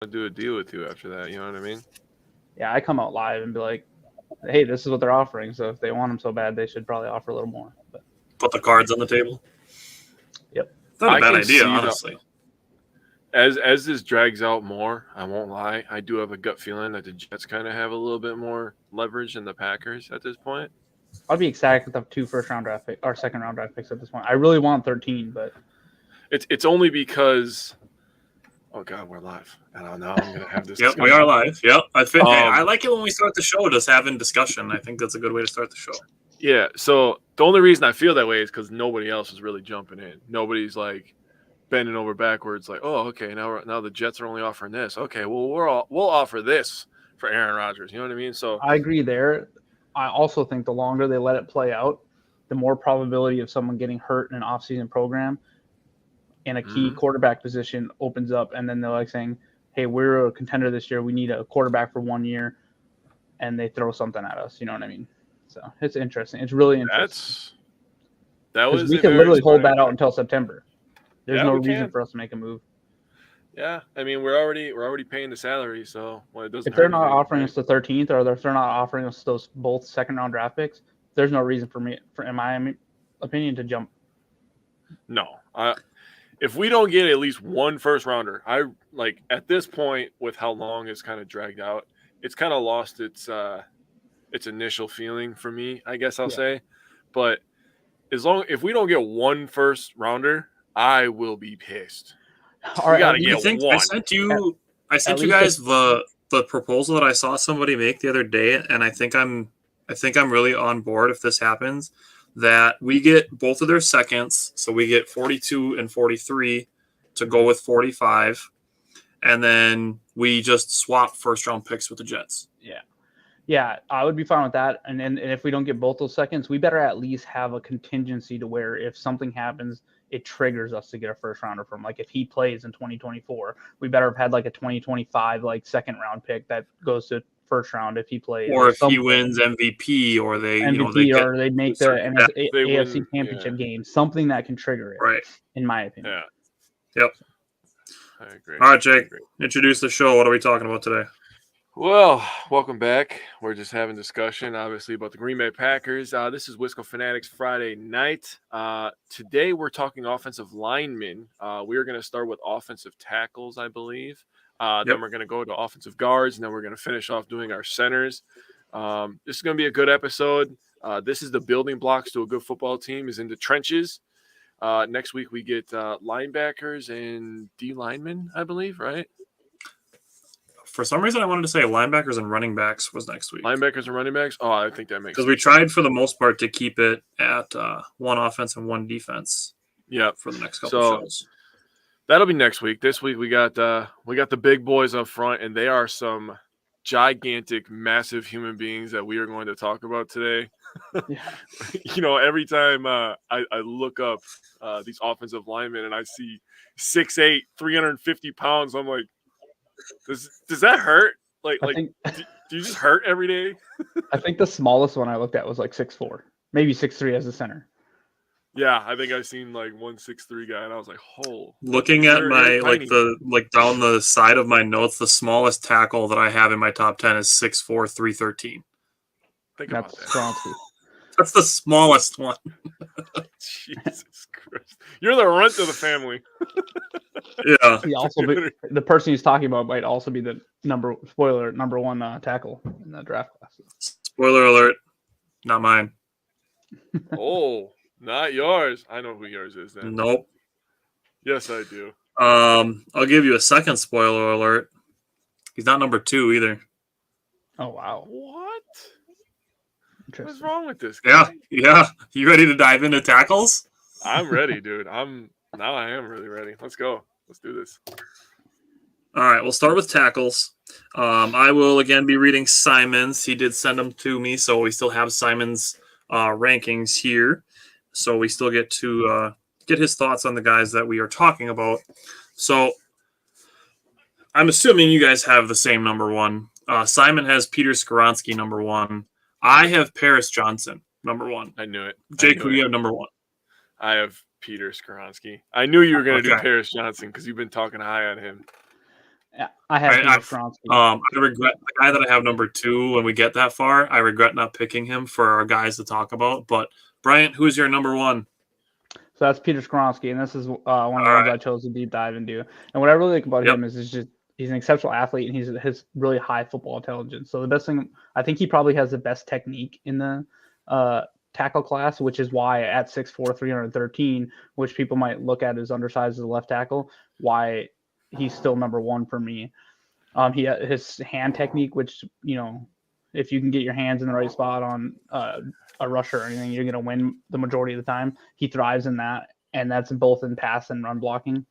to do a deal with you after that. You know what I mean? Yeah, I come out live and be like, hey, this is what they're offering. So if they want them so bad, they should probably offer a little more. But Put the cards on the table. yep. It's not a I bad can idea, see honestly. as this drags out more, I won't lie. I do have a gut feeling that the Jets kind of have a little bit more leverage than the Packers at this point. I'd be ecstatic with the 2 first-round draft pick or second-round draft picks at this point. I really want 13, but It's only because oh god, we're live. And now I'm gonna have this. Yep, we discussion. are live. Yep, I Um, like it when we start the show, just having discussion. I think that's a good way to start the show. Yeah. So the only reason I feel that way is because nobody else is really jumping in. Nobody's like bending over backwards, like, oh, okay, now the Jets are only offering this. Okay, well we'll offer this for Aaron Rodgers. You know what I mean? So I agree there. I also think the longer they let it play out, the more probability of someone getting hurt in an off-season program and a key quarterback position opens up, and then they're like saying, hey, we're a contender this year. We need a quarterback for 1 year, and they throw something at us. You know what I mean? So it's interesting. It's really interesting. that was we could literally hold that out until September. There's no reason for us to make a move. Yeah, I mean we're already paying the salary, so it doesn't. If they're not offering us the 13th, or if they're not offering us those both second-round draft picks, there's no reason for me, in my opinion, to jump. No, if we don't get at least one first rounder, I like at this point with how long it's kind of dragged out, it's kind of lost its initial feeling for me, I guess I'll say. But if we don't get one first rounder, I will be pissed. We gotta get one. I sent you guys the proposal that I saw somebody make the other day, and I think I'm really on board if this happens. That we get both of their seconds, so we get 42 and 43 to go with 45, and then we just swap first round picks with the Jets. Yeah, I would be fine with that. And if we don't get both those seconds, we better at least have a contingency to where if something happens, it triggers us to get a first rounder from. Like if he plays in 2024, we better have had like a 2025 like second round pick that goes to first round if he plays, or if he wins MVP, or they or they make the AFC Championship game, something that can trigger it. Right, in my opinion. Yeah. Yep. I agree. All right, Jake, introduce the show. What are we talking about today? Well, welcome back. We're just having discussion, obviously, about the Green Bay Packers. This is Wisco Fanatics Friday night. Today, we're talking offensive linemen. We are going to start with offensive tackles, I believe. Then we're going to go to offensive guards, and then we're going to finish off doing our centers. This is going to be a good episode. This is the building blocks to a good football team is in the trenches. Next week, we get linebackers and D linemen, I believe, right? For some reason, I wanted to say linebackers and running backs was next week. Linebackers and running backs? Oh, I think that makes sense. Because we tried for the most part to keep it at one offense and one defense. Yeah, for the next couple shows. That'll be next week. This week we got the big boys up front, and they are some gigantic, massive human beings that we are going to talk about today. You know, every time I look up these offensive linemen and I see 6'8", 350 pounds, I'm like, does that hurt? Do you just hurt every day? I think the smallest one I looked at was like 6'4", maybe 6'3" as a center. Yeah, I think I seen like 1'6'3" guy, and I was like, "Oh!" Looking at my down the side of my notes, the smallest tackle that I have in my top 10 is 6'4", 313. Think about that. Stronsky. That's the smallest one. Jesus Christ! You're the runt of the family. Yeah. The person he's talking about might also be the number one tackle in the draft class. Spoiler alert, not mine. Oh, not yours. I know who yours is then. Nope. Yes, I do. I'll give you a second spoiler alert. He's not number 2 either. Oh wow. What? What's wrong with this guy? Yeah. You ready to dive into tackles? I'm ready, dude. I am really ready. Let's go. Let's do this. All right, we'll start with tackles. I will again be reading Simon's. He did send them to me, so we still have Simon's rankings here. So we still get to get his thoughts on the guys that we are talking about. So I'm assuming you guys have the same number 1. Simon has Peter Skoronski number 1. I have Paris Johnson number 1. I knew it. Jake, who do you have number 1? I have Peter Skoronski. I knew you were going to do Paris Johnson because you've been talking high on him. I have I- Peter Skronsky. I regret the guy that I have number 2 when we get that far. I regret not picking him for our guys to talk about. But Bryant, who's your number 1? So that's Peter Skronsky, and this is one of the All ones right. I chose to deep dive into. And what I really like about Yep. him is he's an exceptional athlete, and he's has really high football intelligence. So the best thing, I think he probably has the best technique in the tackle class, which is why at 6'4", 313, which people might look at as undersized as a left tackle, why he's still number 1 for me. His hand technique, which, if you can get your hands in the right spot on a rusher or anything, you're going to win the majority of the time. He thrives in that, and that's both in pass and run blocking.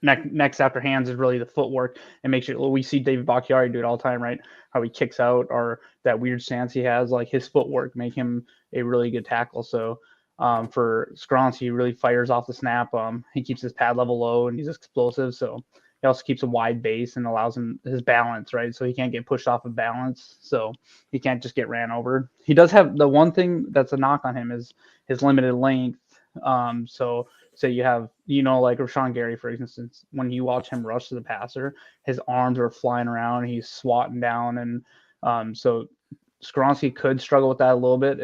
Next after hands is really the footwork, and make sure we see David Bakhtiari do it all the time, right? How he kicks out or that weird stance he has, like his footwork make him a really good tackle. So for Skronsky, he really fires off the snap. He keeps his pad level low and he's explosive. So he also keeps a wide base and allows him his balance, right? So he can't get pushed off of balance. So he can't just get ran over. He does have the one thing that's a knock on him is his limited length. So you have, like Rashawn Gary, for instance, when you watch him rush to the passer, his arms are flying around, he's swatting down. And so Skronsky could struggle with that a little bit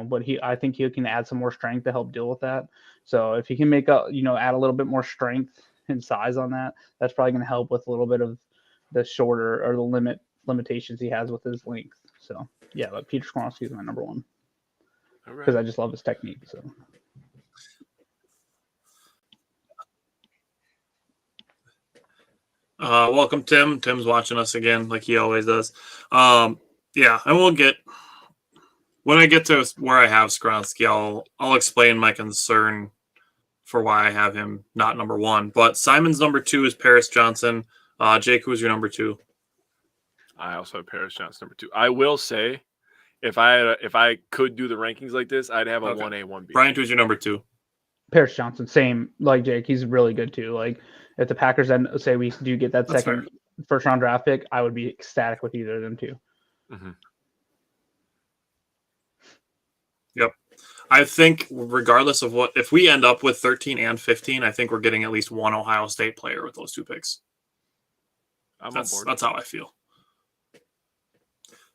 but I think he can add some more strength to help deal with that. So if he can add a little bit more strength and size on that, that's probably going to help with a little bit of the shorter or the limitations he has with his length. So yeah, but Peter Skronsky is my number 1 because I just love his technique. So. Welcome, Tim. Tim's watching us again, like he always does. Yeah, and when I get to where I have Skronsky, I'll explain my concern for why I have him not number 1. But Simon's number 2 is Paris Johnson. Jake, who's your number 2? I also have Paris Johnson number 2. I will say, if I could do the rankings like this, I'd have a 1A, 1B. Bryant, who's your number 2? Paris Johnson, same like Jake. He's really good too. Like if the Packers then say we do get that That's second first round draft pick, I would be ecstatic with either of them too. Mm-hmm. Yep. I think regardless of if we end up with 13 and 15, I think we're getting at least one Ohio State player with those 2 picks. That's how I feel.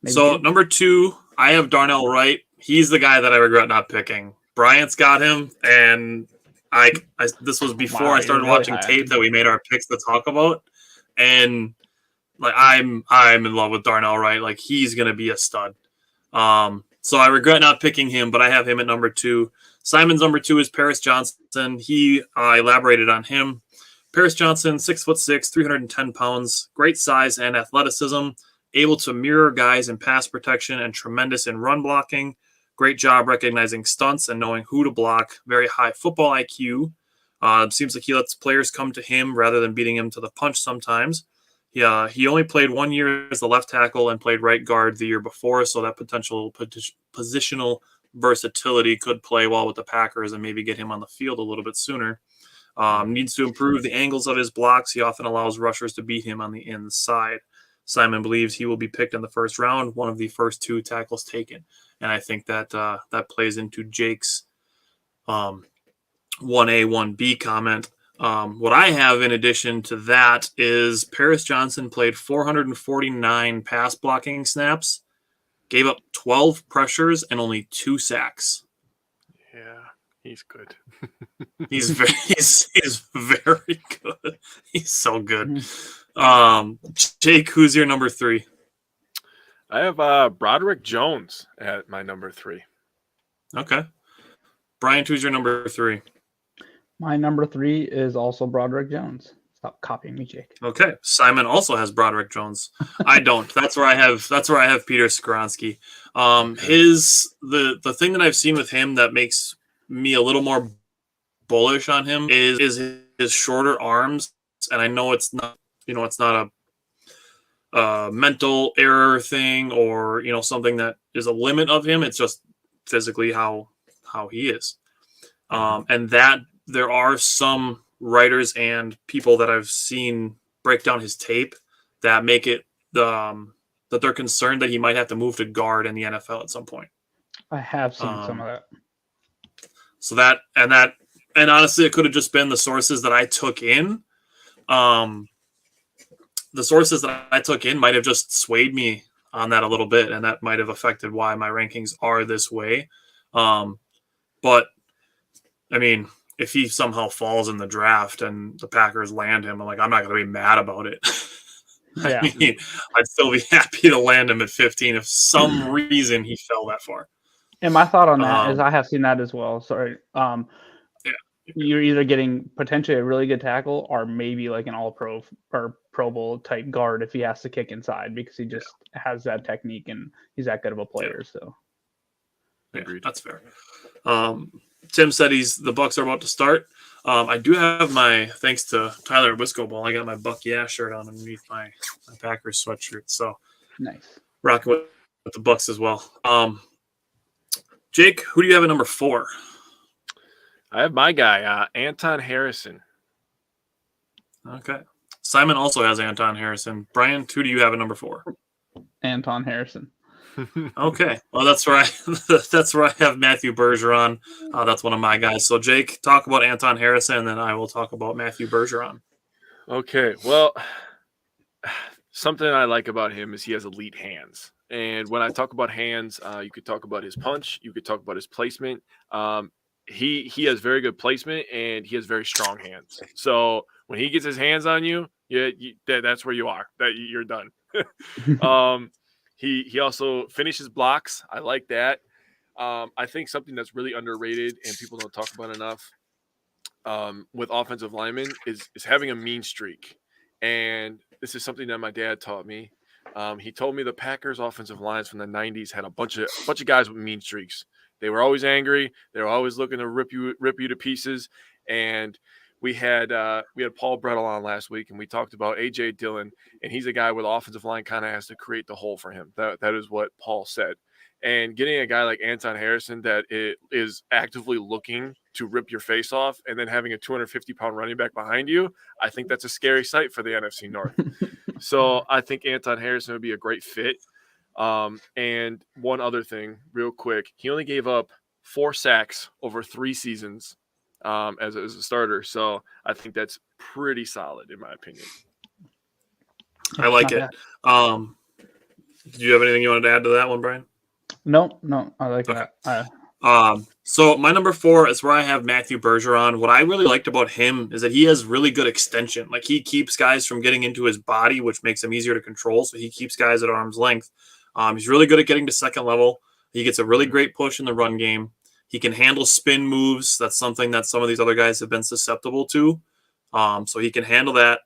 Maybe so number 2, I have Darnell Wright. He's the guy that I regret not picking. Bryant's got him, and this was before I started watching tape that we made our picks to talk about, and like I'm in love with Darnell Wright. Like he's gonna be a stud. So I regret not picking him, but I have him at number 2. Simon's number 2 is Paris Johnson. I elaborated on him. Paris Johnson, 6'6", 310 pounds, great size and athleticism, able to mirror guys in pass protection and tremendous in run blocking. Great job recognizing stunts and knowing who to block. Very high football IQ. Seems like he lets players come to him rather than beating him to the punch sometimes. He only played 1 year as the left tackle and played right guard the year before, so that potential positional versatility could play well with the Packers and maybe get him on the field a little bit sooner. Needs to improve the angles of his blocks. He often allows rushers to beat him on the inside. Simon believes he will be picked in the first round, one of the first 2 tackles taken. And I think that that plays into Jake's 1A, 1B comment. What I have in addition to that is Paris Johnson played 449 pass blocking snaps, gave up 12 pressures, and only 2 sacks. Yeah, he's good. He's very good. He's so good. Jake, who's your number 3? I have Broderick Jones at my number 3. Okay. Bryant, who's your number 3? My number 3 is also Broderick Jones. Stop copying me, Jake. Okay. Simon also has Broderick Jones. I don't. That's where I have Peter Skronsky. The thing that I've seen with him that makes me a little more bullish on him is his shorter arms. And I know it's not a mental error thing or something that is a limit of him. It's just physically how he is. And that there are some writers and people that I've seen break down his tape that make it that they're concerned that he might have to move to guard in the NFL at some point. I have seen some of that. So and honestly, it could have just been the sources that I took in. the sources that I took in might have just swayed me on that a little bit, and that might have affected why my rankings are this way. But I mean, if he somehow falls in the draft and the Packers land him, I'm not going to be mad about it. Yeah. I mean, I'd still be happy to land him at 15 if some reason he fell that far. And my thought on that is I have seen that as well. Sorry. You're either getting potentially a really good tackle or maybe like an all-pro or Pro Bowl type guard if he has to kick inside because he just has that technique and he's that good of a player. So, that's fair. Tim said the Bucks are about to start. I do have thanks to Tyler Wisco Ball, I got my Buck Yeah shirt on underneath my Packers sweatshirt. So nice. Rocking with the Bucks as well. Jake, who do you have at number 4? I have my guy, Anton Harrison. Okay. Simon also has Anton Harrison. Brian, who do you have at number 4? Anton Harrison. Okay. Well, that's where I have Matthew Bergeron. That's one of my guys. So, Jake, talk about Anton Harrison, and then I will talk about Matthew Bergeron. Okay. Well, something I like about him is he has elite hands. And when I talk about hands, you could talk about his punch. You could talk about his placement. He has very good placement, and he has very strong hands. So when he gets his hands on you, that's where you are. That you're done. He also finishes blocks. I like that. I think something that's really underrated and people don't talk about enough with offensive linemen is having a mean streak. And this is something that my dad taught me. He told me the Packers offensive lines from the 90s had a bunch of guys with mean streaks. They were always angry. They were always looking to rip you to pieces. And we had Paul Brettel on last week, and we talked about A.J. Dillon, and he's a guy where the offensive line kind of has to create the hole for him. That is what Paul said. And getting a guy like Anton Harrison that is actively looking to rip your face off and then having a 250-pound running back behind you, I think that's a scary sight for the NFC North. So I think Anton Harrison would be a great fit. And one other thing real quick, he only gave up 4 sacks over 3 seasons as a starter. So I think that's pretty solid in my opinion. I like it. Do you have anything you wanted to add to that one, Brian? No, I like that. So my number 4 is where I have Matthew Bergeron. What I really liked about him is that he has really good extension. Like he keeps guys from getting into his body, which makes him easier to control. So he keeps guys at arm's length. He's really good at getting to second level. He gets a really great push in the run game. He can handle spin moves. That's something that some of these other guys have been susceptible to. So he can handle that.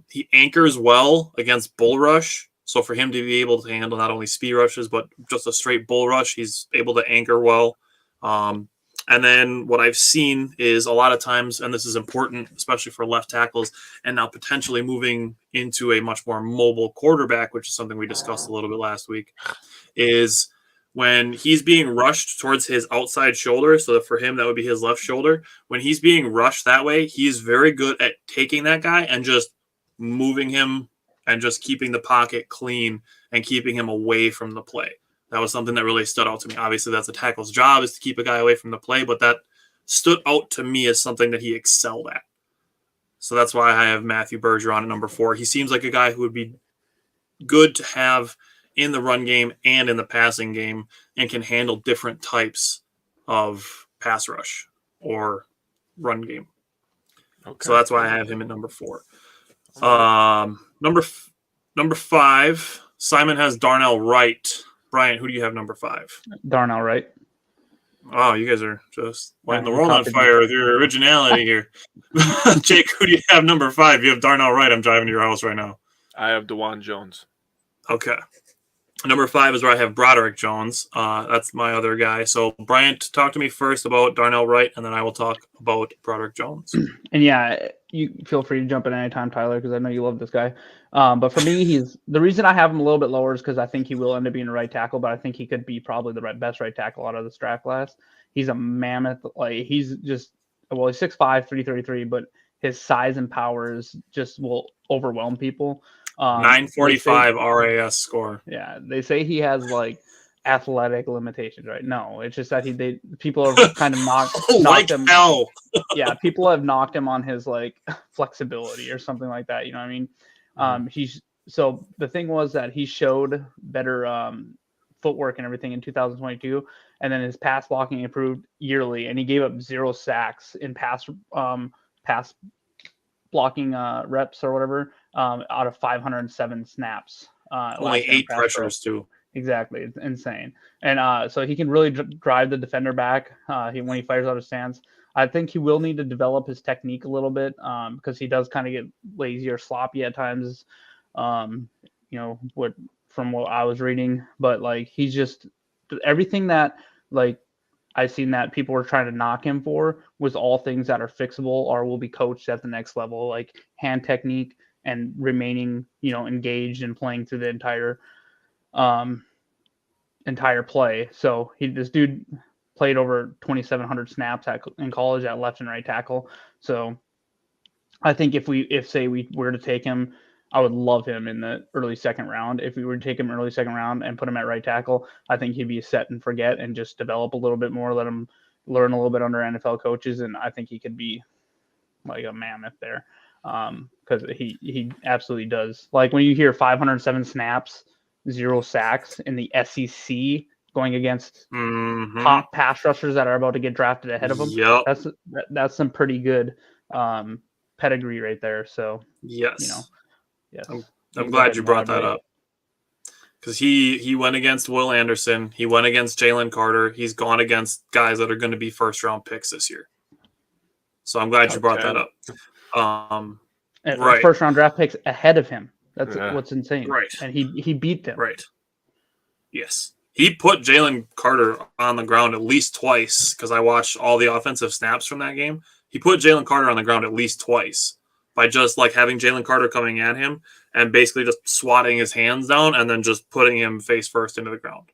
He anchors well against bull rush. So for him to be able to handle not only speed rushes, but just a straight bull rush, he's able to anchor well. And then what I've seen is a lot of times, and this is important, especially for left tackles, and now potentially moving into a much more mobile quarterback, which is something we discussed a little bit last week, is when he's being rushed towards his outside shoulder. So that for him, that would be his left shoulder. When he's being rushed that way, he's very good at taking that guy and just moving him and just keeping the pocket clean and keeping him away from the play. That was something that really stood out to me. Obviously, that's a tackle's job, is to keep a guy away from the play, but that stood out to me as something that he excelled at. So that's why I have Matthew Bergeron at number 4. He seems like a guy who would be good to have in the run game and in the passing game and can handle different types of pass rush or run game. Okay. So that's why I have him at number 4. Number 5, Simon has Darnell Wright. Brian, who do you have number 5? Darnell Wright. Oh, you guys are just lighting the world on fire with your originality here. Jake, who do you have number 5? You have Darnell Wright. I'm driving to your house right now. I have DeJuan Jones. Okay. Number 5 is where I have Broderick Jones. That's my other guy. So, Brian, talk to me first about Darnell Wright, and then I will talk about Broderick Jones. And yeah, you feel free to jump in anytime, Tyler, because I know you love this guy. But for me, the reason I have him a little bit lower is because I think he will end up being a right tackle, but I think he could be probably the best right tackle out of this draft class. He's a mammoth. Like he's 6'5", 333, but his size and powers just will overwhelm people. 945 RAS score. Yeah, they say he has like athletic limitations, right? No, it's just that people have kind of knocked him. Yeah, people have knocked him on his like flexibility or something like that. You know what I mean? So the thing was that he showed better footwork and everything in 2022, and then his pass blocking improved yearly, and he gave up 0 sacks in pass blocking reps or whatever out of 507 snaps. Only 8 pressures too. Exactly, it's insane. And so he can really drive the defender back when he fires out of stance. I think he will need to develop his technique a little bit because he does kind of get lazy or sloppy at times. From what I was reading, but like he's just everything that like I've seen that people were trying to knock him for was all things that are fixable or will be coached at the next level, like hand technique and remaining, engaged and playing through the entire play. So this dude played over 2,700 snaps in college at left and right tackle. So I think if we were to take him, I would love him in the early second round. If we were to take him early second round and put him at right tackle, I think he'd be set and forget and just develop a little bit more, let him learn a little bit under NFL coaches. And I think he could be like a mammoth there because he absolutely does. Like when you hear 507 snaps, 0 sacks in the SEC going against top pass rushers that are about to get drafted ahead of him, that's some pretty good pedigree right there. So, yes. Yes. I'm glad you brought that up because he went against Will Anderson. He went against Jalen Carter. He's gone against guys that are going to be first-round picks this year. So I'm glad you brought that up. Right. First-round draft picks ahead of him. That's what's insane. Right. And he beat them. Right. Yes. He put Jalen Carter on the ground at least twice because I watched all the offensive snaps from that game. He put Jalen Carter on the ground at least twice. By just like having Jalen Carter coming at him and basically just swatting his hands down and then just putting him face first into the ground.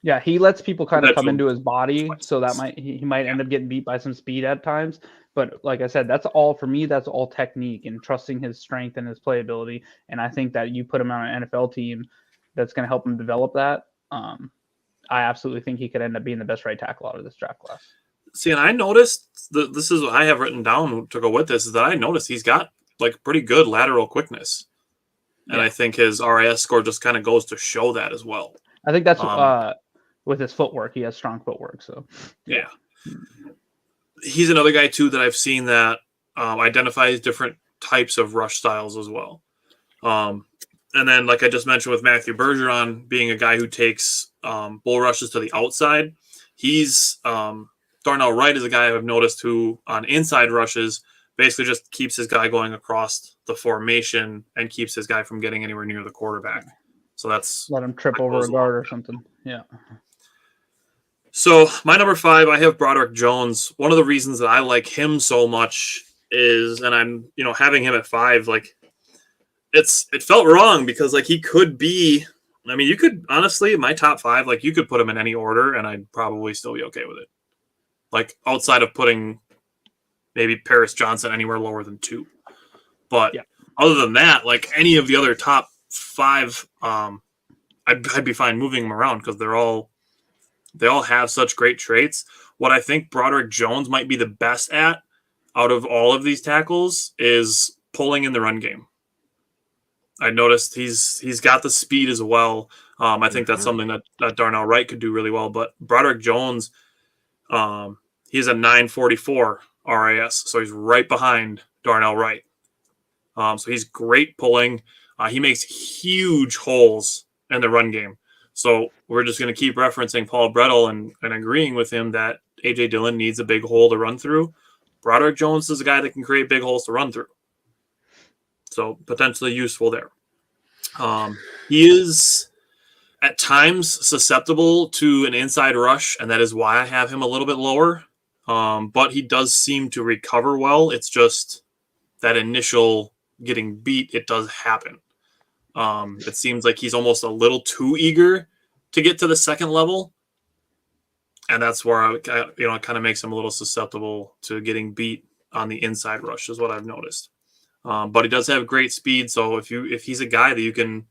Yeah, he lets people kind of come into his body, so that he might end up getting beat by some speed at times. But like I said, that's all for me. That's all technique and trusting his strength and his playability. And I think that you put him on an NFL team that's going to help him develop that. I absolutely think he could end up being the best right tackle out of this draft class. See, and I noticed this is what I have written down to go with this is that I noticed he's got like pretty good lateral quickness. And I think his RAS score just kind of goes to show that as well. I think that's with his footwork. He has strong footwork. So yeah. He's another guy too that I've seen that identifies different types of rush styles as well. And then like I just mentioned with Matthew Bergeron being a guy who takes bull rushes to the outside, he's Darnell Wright is a guy I've noticed who on inside rushes basically just keeps his guy going across the formation and keeps his guy from getting anywhere near the quarterback. So that's let him trip over a guard or something. Yeah. So my number 5, I have Broderick Jones. One of the reasons that I like him so much is, and I'm, having him at 5, like it felt wrong because like he could be, I mean, you could honestly, my top 5, like you could put him in any order and I'd probably still be okay with it. Like outside of putting maybe Paris Johnson anywhere lower than 2. But other than that, like any of the other top 5, I'd be fine moving them around because they all have such great traits. What I think Broderick Jones might be the best at out of all of these tackles is pulling in the run game. I noticed he's got the speed as well. I think that's something that Darnell Wright could do really well. But Broderick Jones, he's a 944 RAS, so he's right behind Darnell Wright. So he's great pulling. He makes huge holes in the run game. So we're just going to keep referencing Paul Brettel and agreeing with him that A.J. Dillon needs a big hole to run through. Broderick Jones is a guy that can create big holes to run through. So potentially useful there. He is at times susceptible to an inside rush, and that is why I have him a little bit lower. But he does seem to recover well. It's just that initial getting beat, it does happen. It seems like he's almost a little too eager to get to the second level. And that's where it kind of makes him a little susceptible to getting beat on the inside rush is what I've noticed. But he does have great speed. So if he's a guy that you can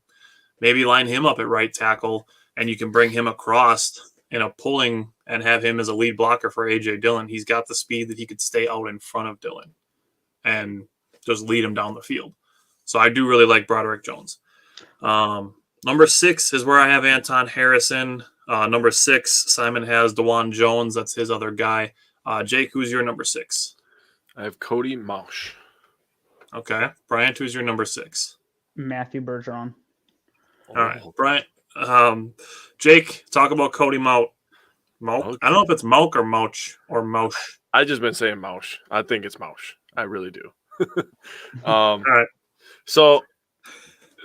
maybe line him up at right tackle and you can bring him across in a pulling and have him as a lead blocker for A.J. Dillon, he's got the speed that he could stay out in front of Dillon and just lead him down the field. So I do really like Broderick Jones. Number 6 is where I have Anton Harrison. Number 6, Simon has DeJuan Jones. That's his other guy. Jake, who's your number 6? I have Cody Mauch. Okay. Bryant, who's your number 6? Matthew Bergeron. All right. Bryant. Jake, talk about Cody Mauch. Mauch? Okay. I don't know if it's Mauch or Mauch or Mauch. I just been saying Mauch. I think it's Mauch. I really do. All right. So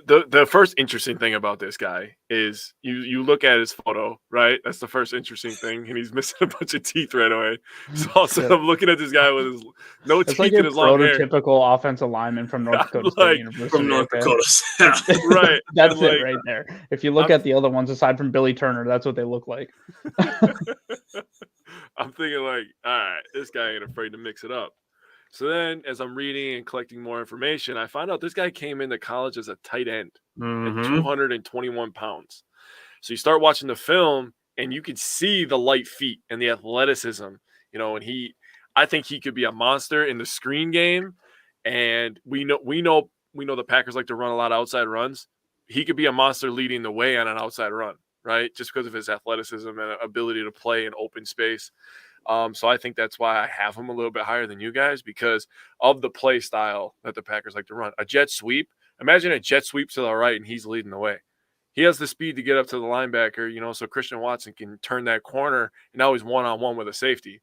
the first interesting thing about this guy is you look at his photo, right? That's the first interesting thing, and he's missing a bunch of teeth right away. So also I'm looking at this guy with his no It's teeth like in a his long hair. prototypical offensive lineman from North Dakota State Like, University. From North right there. Dakota. Yeah. Right. That's And, it like, right there. If you look at the other ones aside from Billy Turner, that's what they look like. I'm thinking like, all right, this guy ain't afraid to mix it up. So then as I'm reading and collecting more information, I find out this guy came into college as a tight end at Mhm. 221 pounds. So you start watching the film and you can see the light feet and the athleticism, and I think he could be a monster in the screen game. And we know the Packers like to run a lot of outside runs. He could be a monster leading the way on an outside run, right? Just because of his athleticism and ability to play in open space. So I think that's why I have him a little bit higher than you guys, because of the play style that the Packers like to run. A jet sweep. Imagine a jet sweep to the right and he's leading the way. He has the speed to get up to the linebacker, so Christian Watson can turn that corner, and now he's one-on-one with a safety.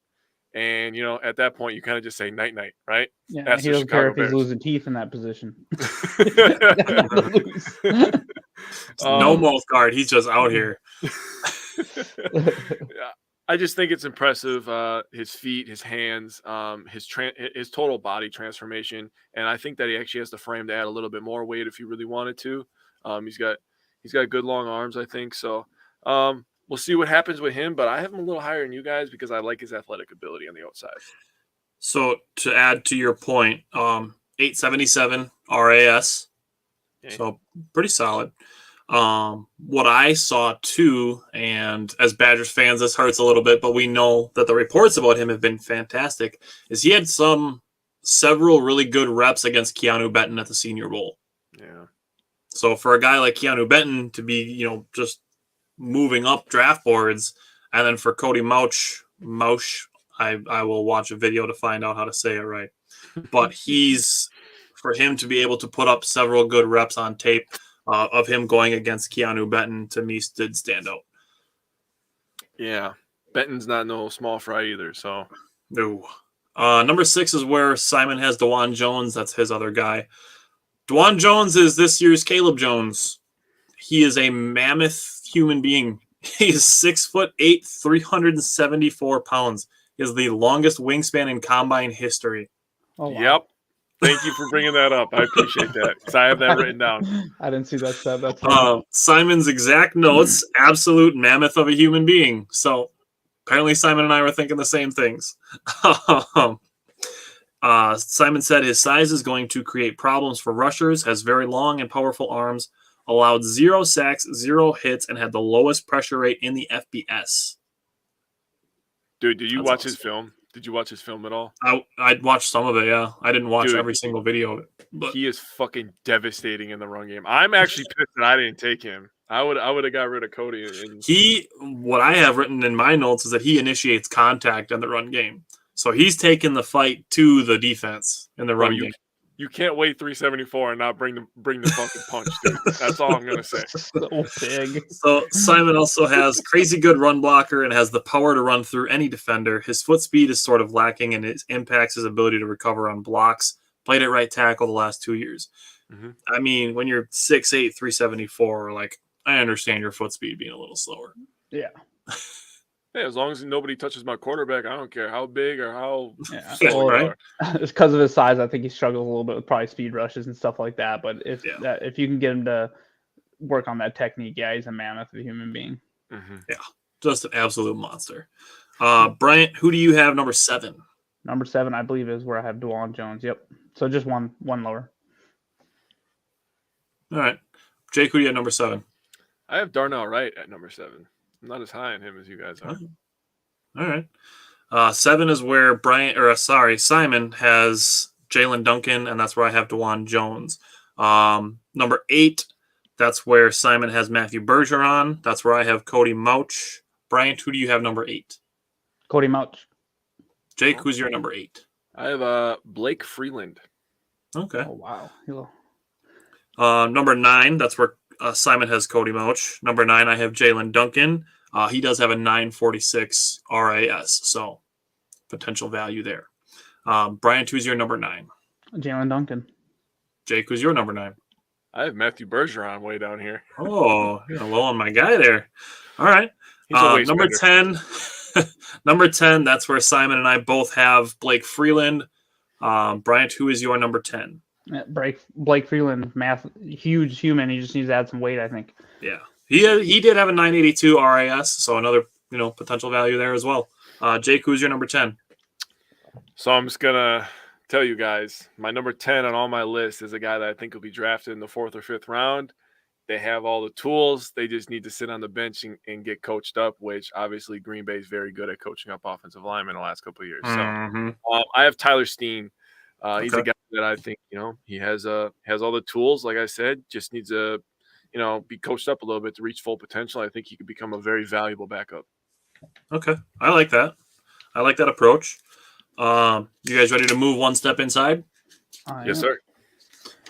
And, at that point, you kind of just say night-night, right? Yeah, That's he the doesn't care Chicago if he's Bears. losing teeth in that position. No mouth guard. He's just out here. Yeah, I just think it's impressive. His feet, his hands, his total body transformation, and I think that he actually has the frame to add a little bit more weight if he really wanted to. He's got good long arms, I think. So we'll see what happens with him, but I have him a little higher than you guys because I like his athletic ability on the outside. So to add to your point, 877 RAS. Okay. So pretty solid. What I saw too, and as Badgers fans, this hurts a little bit, but we know that the reports about him have been fantastic, is he had several really good reps against Keanu Benton at the Senior Bowl. Yeah. So for a guy like Keanu Benton to be, just moving up draft boards, and then for Cody Mauch, I will watch a video to find out how to say it right. But for him to be able to put up several good reps on tape of him going against Keanu Benton, to me, did stand out. Yeah. Benton's not no small fry either, so. No. Number 6 is where Simon has DeJuan Jones. That's his other guy. DeJuan Jones is this year's Caleb Jones. He is a mammoth human being. He's 6'8", 374 pounds. He has the longest wingspan in combine history. Oh, wow. Yep. Thank you for bringing that up. I appreciate that because I have that written down. I didn't see that stat. That's Simon's exact notes, absolute mammoth of a human being. So apparently Simon and I were thinking the same things. Simon said his size is going to create problems for rushers, has very long and powerful arms, allowed 0 sacks, 0 hits, and had the lowest pressure rate in the FBS. Dude, did you That's watch awesome. his film? Did you watch his film at all? I'd watched some of it, yeah. I didn't watch Dude, every single video of it. But He is fucking devastating in the run game. I'm actually pissed that I didn't take him. I would have got rid of Cody. what I have written in my notes is that he initiates contact in the run game. So he's taking the fight to the defense in the run game. You can't weigh 374 and not bring the fucking punch, dude. That's all I'm gonna say. so big. So Simon also has crazy good run blocker and has the power to run through any defender. His foot speed is sort of lacking, and it impacts his ability to recover on blocks. Played at right tackle the last 2 years. Mhm. I mean, when you're 6'8", 374, I understand your foot speed being a little slower. Yeah. Hey, as long as nobody touches my quarterback, I don't care how big or how Yeah. Yeah, slow right. they are. It's because of his size. I think he struggles a little bit with probably speed rushes and stuff like that. But if you can get him to work on that technique, yeah, he's a mammoth of a human being. Mhm. Just an absolute monster. Bryant, who do you have number 7? Number 7, I believe, is where I have DeJuan Jones. Yep. So just one lower. All right. Jake, who do you have number 7? I have Darnell Wright at number 7. I'm not as high on him as you guys are. All right. 7 is where Simon has Jalen Duncan, and that's where I have DeJuan Jones. Number 8, that's where Simon has Matthew Bergeron. That's where I have Cody Mauch. Bryant, who do you have number 8? Cody Mauch. Jake, who's your number 8? I have Blake Freeland. Okay. Oh wow. Number 9, that's where Simon has Cody Mauch. Number 9, I have Jalen Duncan. He does have a 946 RAS, so potential value there. Bryant, who's your number 9? Jalen Duncan. Jake, who's your number 9? I have Matthew Bergeron way down here. Oh, you're low on my guy there. All right. He's a waste Number bender. 10. Number 10, that's where Simon and I both have Blake Freeland. Bryant, who is your number 10? Blake Freeland, huge human. He just needs to add some weight, I think. Yeah. He did have a 982 RAS, so another potential value there as well. Jake, who's your number 10? So I'm just gonna tell you guys, my number 10 on all my list is a guy that I think will be drafted in the 4th or 5th round. They have all the tools. They just need to sit on the bench and get coached up, which obviously Green Bay is very good at coaching up offensive linemen the last couple of years. So I have Tyler Steen. He's a guy that I think, he has all the tools. Like I said, just needs to, be coached up a little bit to reach full potential. I think he could become a very valuable backup. Okay. I like that. I like that approach. You guys ready to move one step inside? Yes, sir.